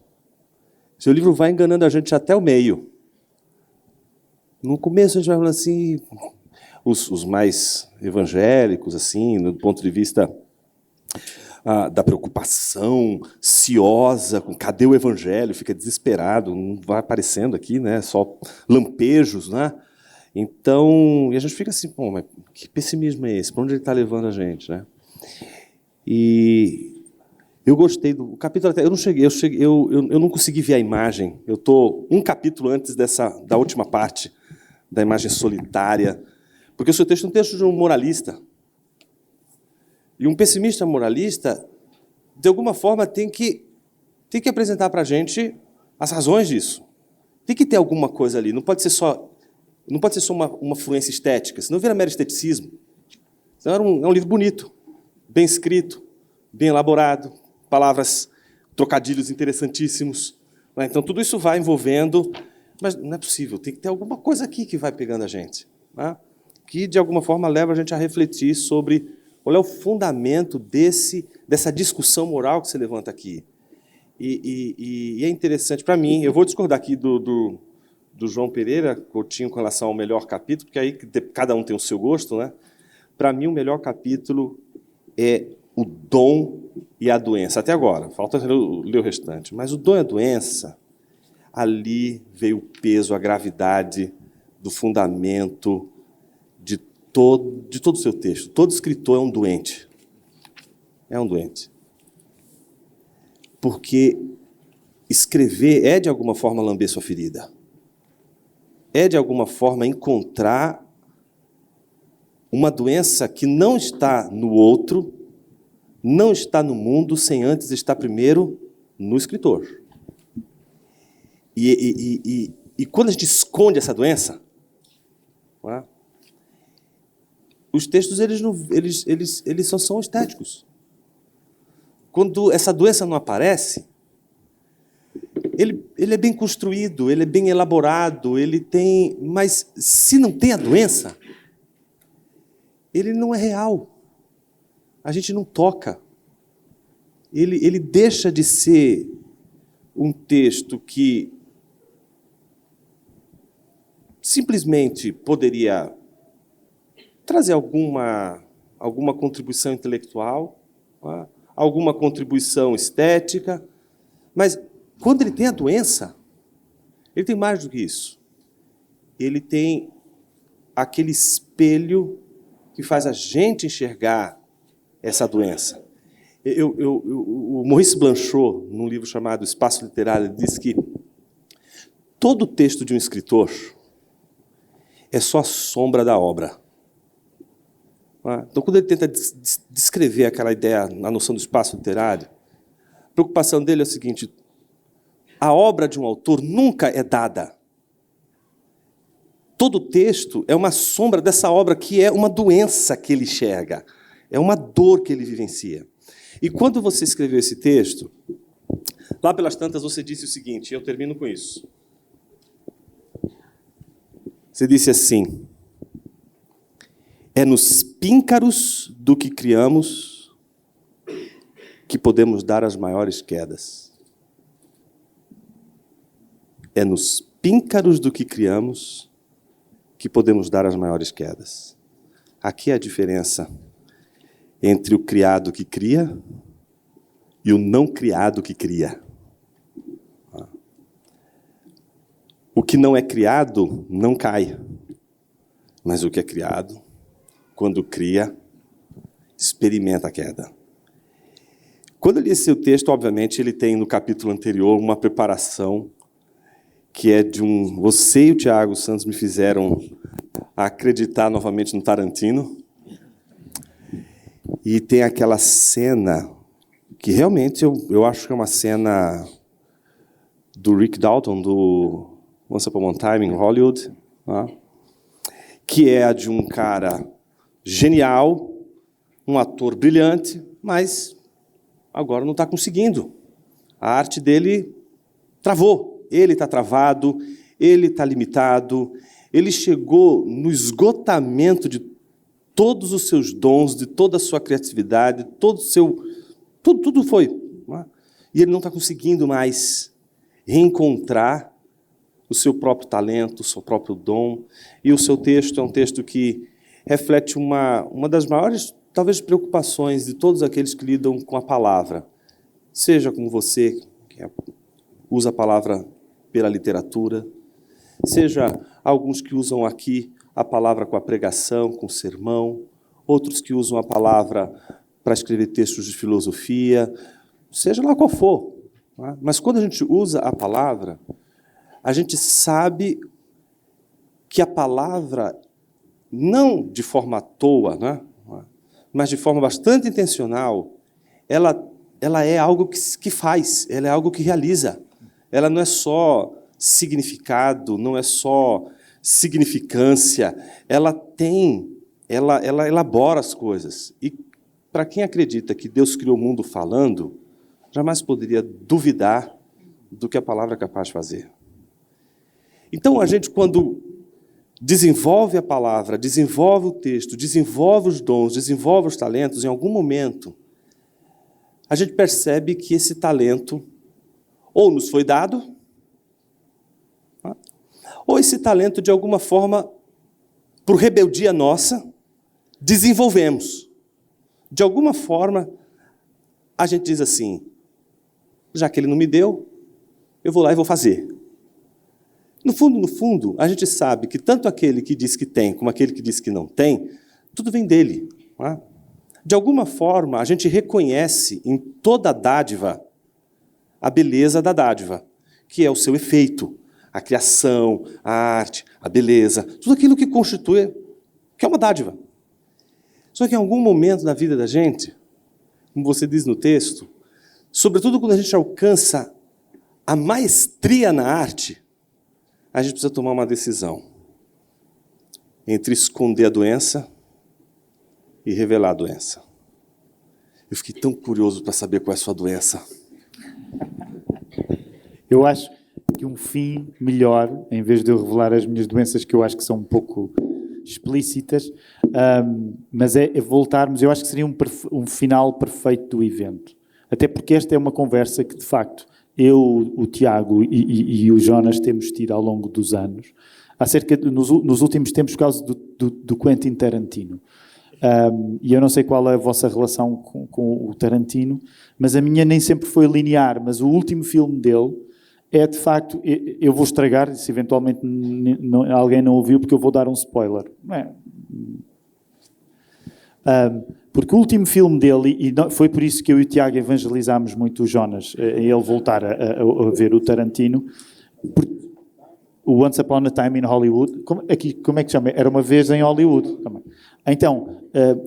Seu livro vai enganando a gente até o meio. No começo a gente vai falando assim, os mais evangélicos, assim, do ponto de vista da preocupação, ciosa, com cadê o evangelho, fica desesperado, não vai aparecendo aqui, né? Só lampejos, né? Então, e a gente fica assim, pô, mas que pessimismo é esse? Para onde ele está levando a gente, né? E eu gostei do capítulo, até eu não consegui ver a imagem. Eu estou um capítulo antes da última parte, da imagem solitária, porque o seu texto é um texto de um moralista. E um pessimista moralista, de alguma forma, tem que apresentar para a gente as razões disso. Tem que ter alguma coisa ali. Não pode ser só uma fluência estética, senão vira mero esteticismo. Então, é um livro bonito, bem escrito, bem elaborado, palavras, trocadilhos interessantíssimos. Então, tudo isso vai envolvendo, mas não é possível, tem que ter alguma coisa aqui que vai pegando a gente, né? Que, de alguma forma, leva a gente a refletir sobre qual é o fundamento dessa discussão moral que se levanta aqui. E é interessante, para mim, eu vou discordar aqui do João Pereira, Coutinho, com relação ao melhor capítulo, porque aí cada um tem o seu gosto, né? Para mim, o melhor capítulo é o dom e a doença. Até agora, falta ler o restante. Mas o dom e a doença, ali veio o peso, a gravidade do fundamento de todo o seu texto. Todo escritor é um doente. É um doente. Porque escrever é, de alguma forma, lamber sua ferida. É, de alguma forma, encontrar uma doença que não está no outro, não está no mundo, sem antes estar primeiro no escritor. E quando a gente esconde essa doença, não é? Os textos eles só são estéticos. Quando essa doença não aparece, ele é bem construído, ele é bem elaborado, mas se não tem a doença, ele não é real. A gente não toca. Ele deixa de ser um texto que simplesmente poderia trazer alguma contribuição intelectual, alguma contribuição estética, mas quando ele tem a doença, ele tem mais do que isso. Ele tem aquele espelho que faz a gente enxergar essa doença. O Maurice Blanchot, num livro chamado Espaço Literário, diz que todo texto de um escritor é só a sombra da obra. Então, quando ele tenta descrever aquela ideia, a noção do espaço literário, a preocupação dele é o seguinte: a obra de um autor nunca é dada. Todo texto é uma sombra dessa obra, que é uma doença que ele enxerga, é uma dor que ele vivencia. E quando você escreveu esse texto, lá pelas tantas você disse o seguinte, e eu termino com isso. Você disse assim: é nos píncaros do que criamos que podemos dar as maiores quedas. É nos píncaros do que criamos que podemos dar as maiores quedas. Aqui é a diferença entre o criado que cria e o não criado que cria. O que não é criado não cai, mas o que é criado, quando cria, experimenta a queda. Quando eu li esse texto, obviamente, ele tem no capítulo anterior uma preparação que é de um... Você e o Tiago Santos me fizeram acreditar novamente no Tarantino. E tem aquela cena que realmente eu acho que é uma cena do Rick Dalton, do Once Upon a Time in Hollywood, né? Que é a de um cara genial, um ator brilhante, mas agora não está conseguindo. A arte dele travou. Ele está travado, ele está limitado, ele chegou no esgotamento de todos os seus dons, de toda a sua criatividade, tudo foi. Né? E ele não está conseguindo mais reencontrar o seu próprio talento, o seu próprio dom. E o seu texto é um texto que reflete uma das maiores talvez preocupações de todos aqueles que lidam com a palavra, seja com você, que usa a palavra pela literatura, seja alguns que usam aqui a palavra com a pregação, com o sermão, outros que usam a palavra para escrever textos de filosofia, seja lá qual for. Não é? Mas quando a gente usa a palavra, a gente sabe que a palavra, não de forma à toa, né? Mas de forma bastante intencional, ela é algo que faz, ela é algo que realiza. Ela não é só significado, não é só significância, ela elabora as coisas. E para quem acredita que Deus criou o mundo falando, jamais poderia duvidar do que a palavra é capaz de fazer. Então, a gente, quando desenvolve a palavra, desenvolve o texto, desenvolve os dons, desenvolve os talentos, em algum momento, a gente percebe que esse talento ou nos foi dado, ou esse talento, de alguma forma, por rebeldia nossa, desenvolvemos. De alguma forma, a gente diz assim, já que ele não me deu, eu vou lá e vou fazer. No fundo, a gente sabe que tanto aquele que diz que tem, como aquele que diz que não tem, tudo vem dele. Não é? De alguma forma, a gente reconhece em toda dádiva a beleza da dádiva, que é o seu efeito, a criação, a arte, a beleza, tudo aquilo que constitui, que é uma dádiva. Só que em algum momento da vida da gente, como você diz no texto, sobretudo quando a gente alcança a maestria na arte, a gente precisa tomar uma decisão entre esconder a doença e revelar a doença. Eu fiquei tão curioso para saber qual é a sua doença.
Eu acho que um fim melhor, em vez de eu revelar as minhas doenças, que eu acho que são um pouco explícitas, mas é voltarmos, eu acho que seria um final perfeito do evento. Até porque esta é uma conversa que, de facto, eu, o Tiago e o Jonas temos tido ao longo dos anos, nos últimos tempos, por causa do Quentin Tarantino. E eu não sei qual é a vossa relação com o Tarantino, mas a minha nem sempre foi linear, mas o último filme dele é, de facto, eu vou estragar, se eventualmente alguém não ouviu, porque eu vou dar um spoiler. Não é? Porque o último filme dele, e foi por isso que eu e o Tiago evangelizámos muito o Jonas, a ele voltar a ver o Tarantino, o Once Upon a Time in Hollywood, como é que chama? Era uma vez em Hollywood também. Então,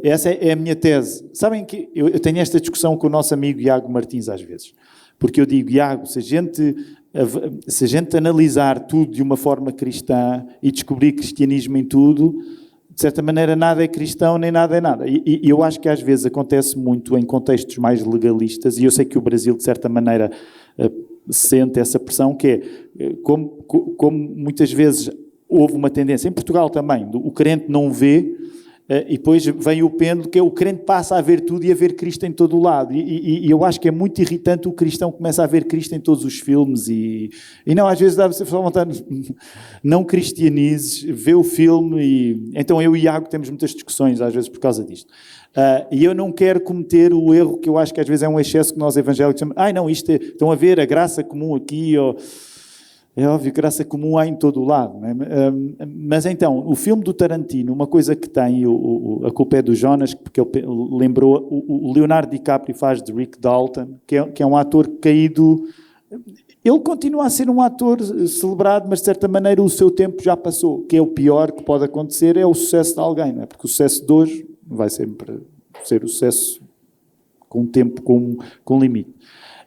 essa é a minha tese. Sabem que eu tenho esta discussão com o nosso amigo Iago Martins às vezes, porque eu digo, Iago, se a gente analisar tudo de uma forma cristã e descobrir cristianismo em tudo, de certa maneira, nada é cristão, nem nada é nada. E eu acho que às vezes acontece muito em contextos mais legalistas, e eu sei que o Brasil, de certa maneira, sente essa pressão, que é, como muitas vezes houve uma tendência, em Portugal também, o crente não vê, e depois vem o pêndulo, que é o crente passa a ver tudo e a ver Cristo em todo o lado. E eu acho que é muito irritante o cristão começa a ver Cristo em todos os filmes. E não, às vezes dá-se só vontade, não cristianizes, vê o filme. Então eu e o Iago temos muitas discussões, às vezes, por causa disto. E eu não quero cometer o erro que eu acho que às vezes é um excesso que nós evangélicos chamamos. Não, estão a ver a graça comum aqui, ou... É óbvio, graça comum há em todo o lado. Não é? Mas então, o filme do Tarantino, uma coisa que tem, a culpa é do Jonas, porque ele lembrou, o Leonardo DiCaprio faz de Rick Dalton, que é um ator caído. Ele continua a ser um ator celebrado, mas de certa maneira o seu tempo já passou. Que é o pior que pode acontecer, é o sucesso de alguém, não é? Porque o sucesso de hoje vai sempre ser o sucesso com tempo, com limite.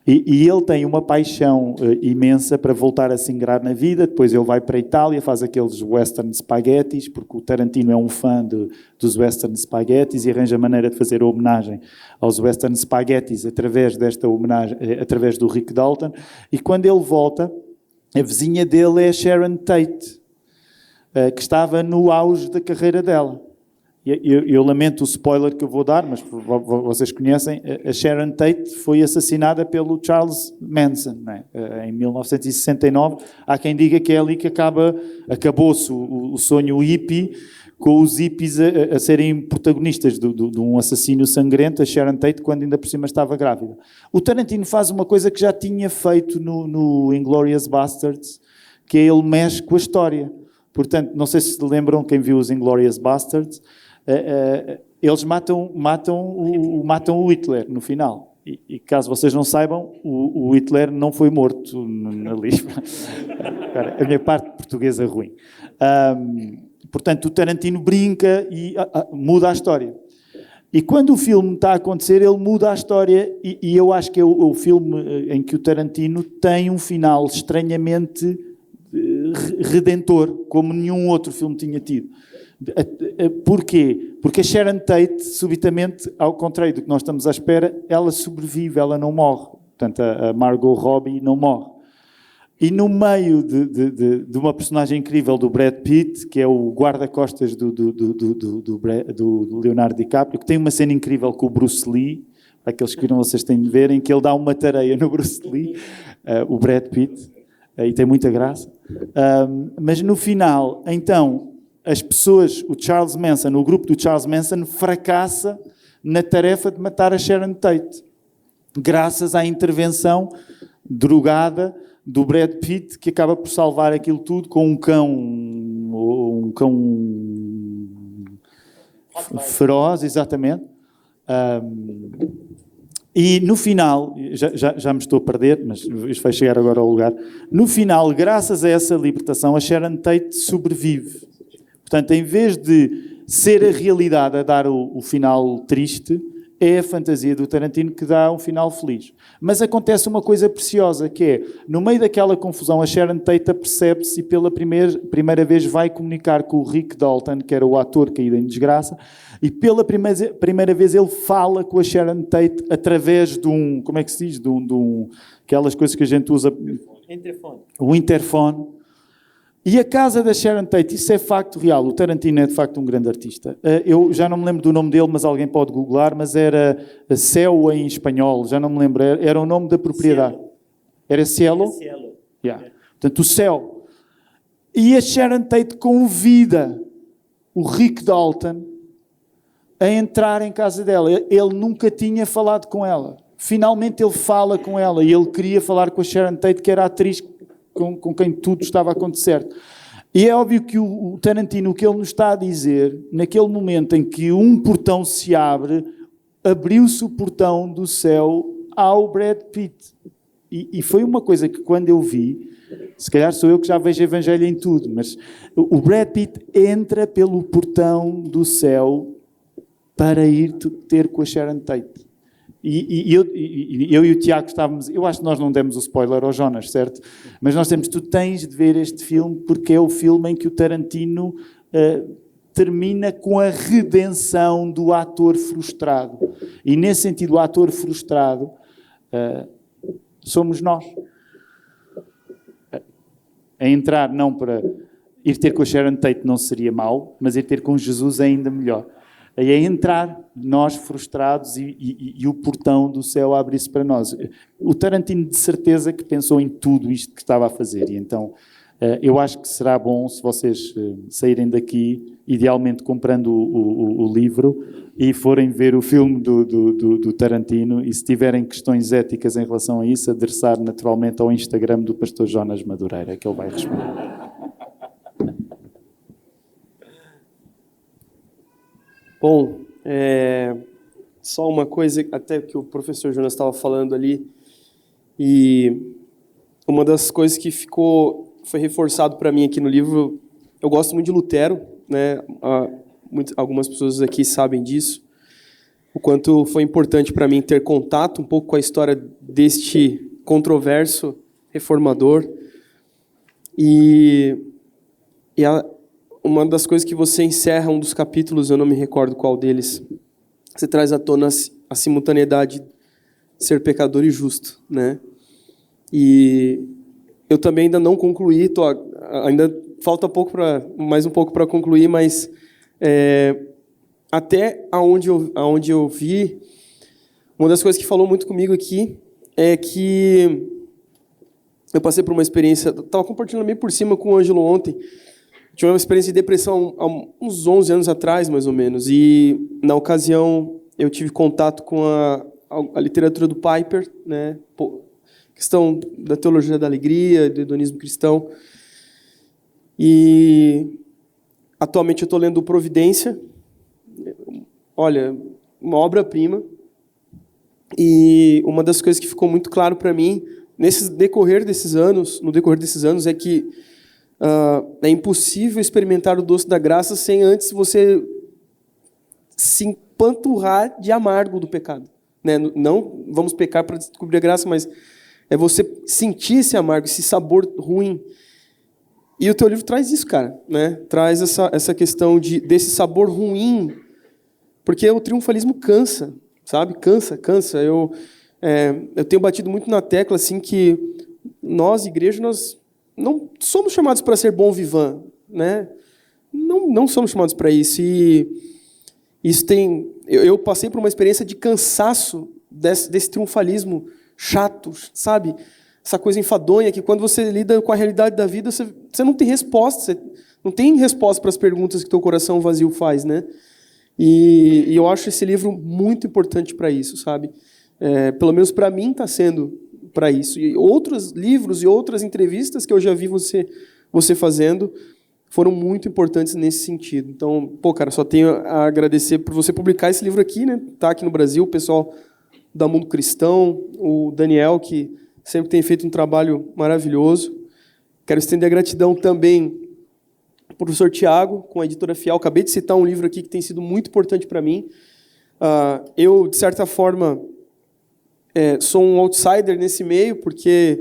E ele tem uma paixão imensa para voltar a se ingrar na vida. Depois ele vai para a Itália, faz aqueles western spaghettis, porque o Tarantino é um fã dos western spaghettis e arranja maneira de fazer homenagem aos western spaghettis através desta homenagem, através do Rick Dalton. E quando ele volta, a vizinha dele é a Sharon Tate, que estava no auge da carreira dela. Eu lamento o spoiler que eu vou dar, mas vocês conhecem, a Sharon Tate foi assassinada pelo Charles Manson, não é? Em 1969. Há quem diga que é ali que acabou-se o sonho hippie, com os hippies a serem protagonistas de um assassínio sangrento, a Sharon Tate, quando ainda por cima estava grávida. O Tarantino faz uma coisa que já tinha feito no Inglourious Basterds, que é ele mexe com a história. Portanto, não sei se se lembram, quem viu os Inglourious Basterds, eles matam o Hitler no final. E caso vocês não saibam, o Hitler não foi morto na livro. A minha parte portuguesa é ruim. Portanto, o Tarantino brinca e muda a história. E quando o filme está a acontecer, ele muda a história e eu acho que é o filme em que o Tarantino tem um final estranhamente redentor, como nenhum outro filme tinha tido. Porquê? Porque a Sharon Tate, subitamente, ao contrário do que nós estamos à espera, ela sobrevive, ela não morre. Portanto, a Margot Robbie não morre. E no meio de uma personagem incrível do Brad Pitt, que é o guarda-costas do Leonardo DiCaprio, que tem uma cena incrível com o Bruce Lee, para aqueles que viram, vocês têm de ver, em que ele dá uma tareia no Bruce Lee, o Brad Pitt, e tem muita graça. Mas no final, então, as pessoas, o Charles Manson, o grupo do Charles Manson, fracassa na tarefa de matar a Sharon Tate, graças à intervenção drogada do Brad Pitt, que acaba por salvar aquilo tudo com um cão feroz, exatamente. E no final, já me estou a perder, mas isto vai chegar agora ao lugar. No final, graças a essa libertação, a Sharon Tate sobrevive. Portanto, em vez de ser a realidade a dar o final triste, é a fantasia do Tarantino que dá um final feliz. Mas acontece uma coisa preciosa, que é, no meio daquela confusão, a Sharon Tate percebe-se e pela primeira vez vai comunicar com o Rick Dalton, que era o ator caído em desgraça, e pela primeira vez ele fala com a Sharon Tate através de um, como é que se diz? Aquelas coisas que a gente usa...
Interfone.
O interfone. E a casa da Sharon Tate, isso é facto real. O Tarantino é de facto um grande artista. Eu já não me lembro do nome dele, mas alguém pode googlar, mas era Céu em espanhol, já não me lembro. Era o nome da propriedade. Cielo. Era Cielo?
Cielo.
Yeah. Portanto, o céu. E a Sharon Tate convida o Rick Dalton a entrar em casa dela. Ele nunca tinha falado com ela. Finalmente ele fala com ela e ele queria falar com a Sharon Tate, que era a atriz com quem tudo estava a acontecer. E é óbvio que o Tarantino, o que ele nos está a dizer, naquele momento em que um portão se abre, abriu-se o portão do céu ao Brad Pitt. E foi uma coisa que quando eu vi, se calhar sou eu que já vejo evangelho em tudo, mas o Brad Pitt entra pelo portão do céu para ir ter com a Sharon Tate. E eu e o Tiago estávamos... Eu acho que nós não demos o spoiler ao Jonas, certo? Mas nós temos... Tu tens de ver este filme porque é o filme em que o Tarantino termina com a redenção do ator frustrado. E nesse sentido, o ator frustrado somos nós. A entrar não para... Ir ter com a Sharon Tate não seria mau, mas ir ter com Jesus é ainda melhor. Aí é entrar, nós frustrados, e o portão do céu abre-se para nós. O Tarantino, de certeza, que pensou em tudo isto que estava a fazer. E então, eu acho que será bom se vocês saírem daqui, idealmente comprando o livro, e forem ver o filme do Tarantino, e se tiverem questões éticas em relação a isso, adressar naturalmente ao Instagram do pastor Jonas Madureira, que ele vai responder.
Bom, só uma coisa, até que o professor Jonas estava falando ali, e uma das coisas que foi reforçado para mim aqui no livro, eu gosto muito de Lutero, né? Algumas pessoas aqui sabem disso, o quanto foi importante para mim ter contato um pouco com a história deste controverso reformador, uma das coisas que você encerra um dos capítulos, eu não me recordo qual deles, você traz à tona a simultaneidade de ser pecador e justo, né? E eu também ainda não concluí, ainda falta mais um pouco para concluir, mas até aonde eu vi, uma das coisas que falou muito comigo aqui é que eu passei por uma experiência, estava compartilhando meio por cima com o Ângelo ontem, tive uma experiência de depressão há uns 11 anos atrás, mais ou menos, e na ocasião eu tive contato com a literatura do Piper, né? Questão da teologia da alegria, do hedonismo cristão. E atualmente eu estou lendo Providência. Olha, uma obra-prima. E uma das coisas que ficou muito claro para mim no decorrer desses anos, é que é impossível experimentar o doce da graça sem antes você se empanturrar de amargo do pecado. Né? Não vamos pecar para descobrir a graça, mas é você sentir esse amargo, esse sabor ruim. E o teu livro traz isso, cara. Né? Traz essa questão desse sabor ruim, porque o triunfalismo cansa, sabe? Cansa. Eu tenho batido muito na tecla assim, que nós, igreja, nós não somos chamados para ser bom vivant, né? Não somos chamados para isso. E isso eu passei por uma experiência de cansaço desse triunfalismo chato, sabe? Essa coisa enfadonha que quando você lida com a realidade da vida, você não tem resposta, você não tem resposta para as perguntas que teu coração vazio faz, né? E eu acho esse livro muito importante para isso, sabe? Pelo menos para mim está sendo para isso. E outros livros e outras entrevistas que eu já vi você fazendo foram muito importantes nesse sentido. Então, cara, só tenho a agradecer por você publicar esse livro aqui, né? Tá aqui no Brasil, o pessoal da Mundo Cristão, o Daniel, que sempre tem feito um trabalho maravilhoso. Quero estender a gratidão também ao professor Tiago, com a editora Fiel. Acabei de citar um livro aqui que tem sido muito importante para mim. Eu, de certa forma, sou um outsider nesse meio, porque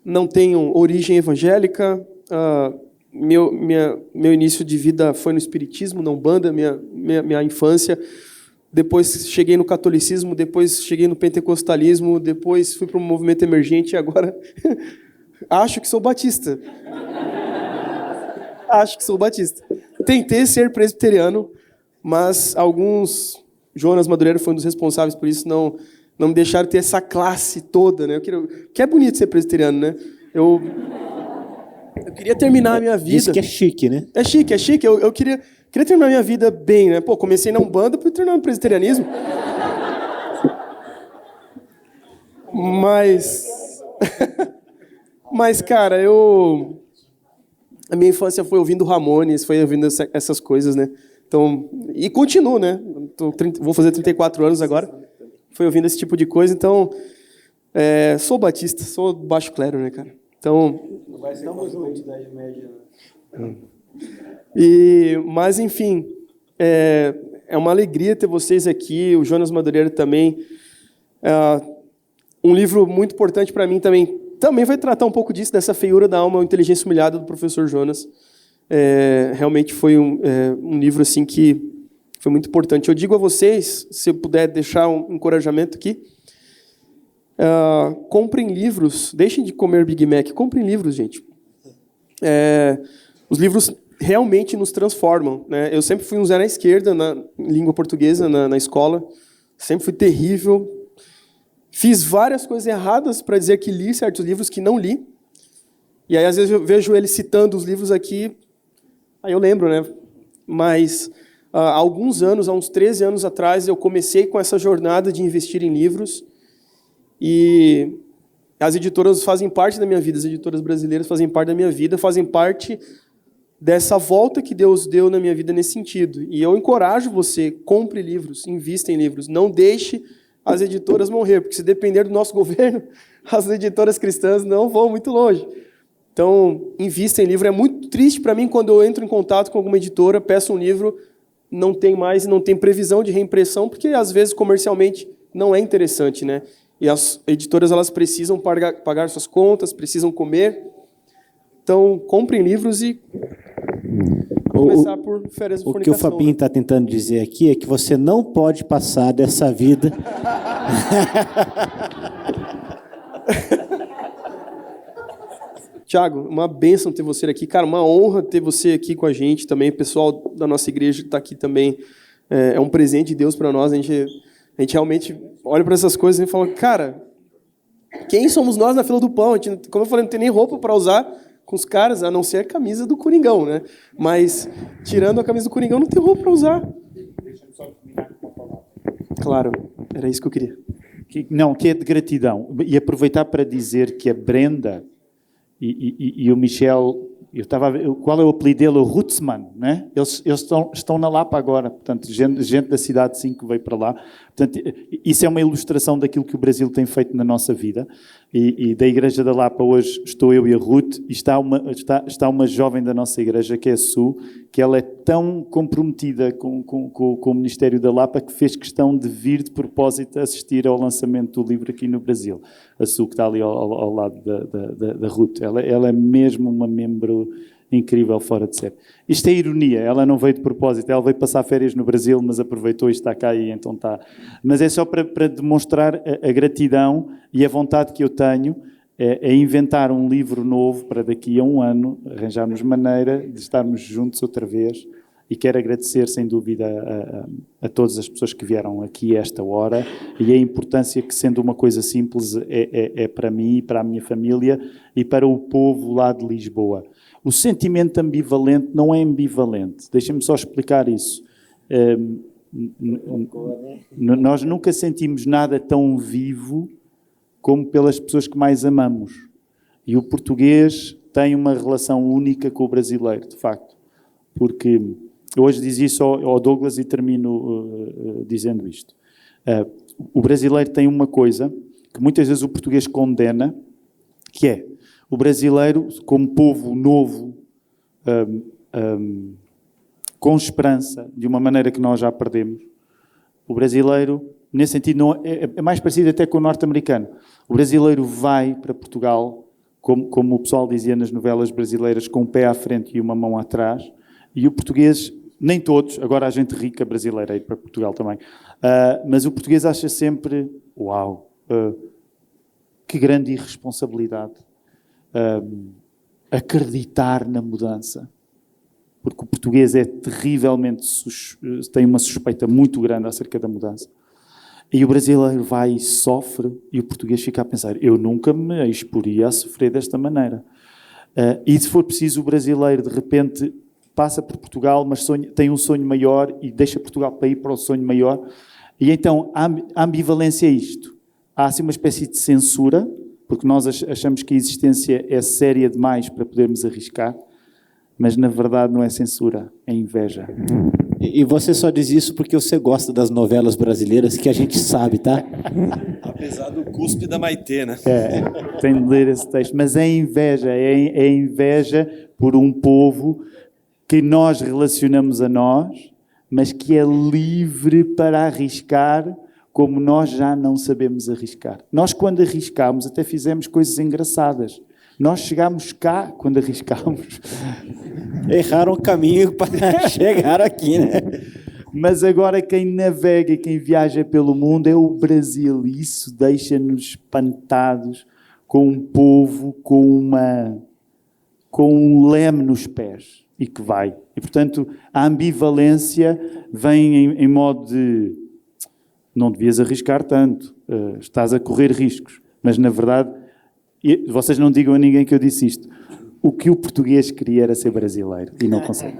não tenho origem evangélica. Meu início de vida foi no espiritismo, na Umbanda, minha infância. Depois cheguei no catolicismo, depois cheguei no pentecostalismo, depois fui para um movimento emergente e agora acho que sou batista. Acho que sou batista. Tentei ser presbiteriano, mas Jonas Madureira foi um dos responsáveis por isso, não me deixaram ter essa classe toda, né? Que é bonito ser presbiteriano, né? Eu queria terminar a minha vida...
Isso que é chique, né?
É chique. Eu queria terminar a minha vida bem, né? Comecei na Umbanda para terminar no presbiterianismo. Mas, cara, a minha infância foi ouvindo Ramones, foi ouvindo essas coisas, né? Então, e continuo, né? Vou fazer 34 anos agora. Foi ouvindo esse tipo de coisa, então... sou batista, sou baixo clero, né, cara? Então... Não vai ser uma quantidade média, né? Mas, enfim, é uma alegria ter vocês aqui, o Jonas Madureira também. Um livro muito importante para mim também vai tratar um pouco disso, dessa feiura da alma, a inteligência humilhada do professor Jonas. Realmente foi um livro assim que foi muito importante. Eu digo a vocês, se eu puder deixar um encorajamento aqui, comprem livros, deixem de comer Big Mac, comprem livros, gente. Os livros realmente nos transformam, né? Eu sempre fui um zero à esquerda na língua portuguesa, na escola, sempre fui terrível. Fiz várias coisas erradas para dizer que li certos livros que não li. E aí, às vezes, eu vejo ele citando os livros aqui, aí eu lembro, né? Mas, há alguns anos, há uns 13 anos atrás, eu comecei com essa jornada de investir em livros. E as editoras fazem parte da minha vida, as editoras brasileiras fazem parte da minha vida, fazem parte dessa volta que Deus deu na minha vida nesse sentido. E eu encorajo você, compre livros, invista em livros, não deixe as editoras morrer, porque se depender do nosso governo, as editoras cristãs não vão muito longe. Então, invista em livro. É muito triste para mim quando eu entro em contato com alguma editora, peço um livro, não tem mais, não tem previsão de reimpressão, porque às vezes comercialmente não é interessante, né? E as editoras elas precisam pagar suas contas, precisam comer. Então, comprem livros e começar por Férias de Fornicação.
O que o Fabinho está tentando dizer aqui é que você não pode passar dessa vida...
Tiago, uma bênção ter você aqui. Cara, uma honra ter você aqui com a gente também. O pessoal da nossa igreja está aqui também. É um presente de Deus para nós. A gente realmente olha para essas coisas e fala, cara, quem somos nós na fila do pão? A gente, como eu falei, não tem nem roupa para usar. com os caras, a não ser a camisa do Coringão, né? Mas, tirando a camisa do Coringão, não tem roupa para usar.
Claro, era isso que eu queria. Que é de gratidão. E aproveitar para dizer que a Brenda e o Michel, eu estava a ver, qual é o apelido dele? O Rutzmann, né? Eles estão na Lapa agora, portanto, gente da cidade 5 que veio para lá. Portanto, isso é uma ilustração daquilo que o Brasil tem feito na nossa vida. E da Igreja da Lapa hoje estou eu e a Ruth, e está uma jovem da nossa igreja, que é a Su, que ela é tão comprometida com o Ministério da Lapa que fez questão de vir de propósito assistir ao lançamento do livro aqui no Brasil. A Su, que está ali ao lado da Ruth. Ela é mesmo uma membro incrível, fora de série. Isto é ironia, ela não veio de propósito, ela veio passar férias no Brasil, mas aproveitou e está cá e então está. Mas é só para demonstrar a gratidão e a vontade que eu tenho é inventar um livro novo para daqui a um ano, arranjarmos maneira de estarmos juntos outra vez. E quero agradecer, sem dúvida, a todas as pessoas que vieram aqui a esta hora e a importância que, sendo uma coisa simples, é para mim, para a minha família e para o povo lá de Lisboa. O sentimento ambivalente não é ambivalente. Deixem-me só explicar isso. Nós nunca sentimos nada tão vivo como pelas pessoas que mais amamos. E o português tem uma relação única com o brasileiro, de facto. Porque eu hoje diz isso ao Douglas e termino dizendo isto. O brasileiro tem uma coisa que muitas vezes o português condena, que é o brasileiro, como povo novo, com esperança, de uma maneira que nós já perdemos. O brasileiro, nesse sentido, é mais parecido até com o norte-americano. O brasileiro vai para Portugal, como o pessoal dizia nas novelas brasileiras, com um pé à frente e uma mão atrás. E o português, nem todos, agora a gente rica brasileira ir para Portugal também, mas o português acha sempre, uau, que grande irresponsabilidade. Acreditar na mudança, porque o português é terrivelmente tem uma suspeita muito grande acerca da mudança, e o brasileiro vai e sofre, e o português fica a pensar, eu nunca me exporia a sofrer desta maneira. E se for preciso, o brasileiro de repente passa por Portugal, mas tem um sonho maior e deixa Portugal para ir para o sonho maior, e então a ambivalência é isto. Há assim uma espécie de censura, porque nós achamos que a existência é séria demais para podermos arriscar, mas na verdade não é censura, é inveja.
E você só diz isso porque você gosta das novelas brasileiras, que a gente sabe, tá?
Apesar do cuspe da Maitê, né?
Tem de ler esse texto. Mas é inveja, é inveja por um povo que nós relacionamos a nós, mas que é livre para arriscar como nós já não sabemos arriscar. Nós, quando arriscámos, até fizemos coisas engraçadas. Nós chegámos cá quando arriscámos.
Erraram o caminho para chegar aqui, né?
Mas agora quem navega e quem viaja pelo mundo é o Brasil. E isso deixa-nos espantados com um povo, com um leme nos pés e que vai. E, portanto, a ambivalência vem em modo de não devias arriscar tanto, estás a correr riscos. Mas, na verdade, vocês não digam a ninguém que eu disse isto. O que o português queria era ser brasileiro e não consegue.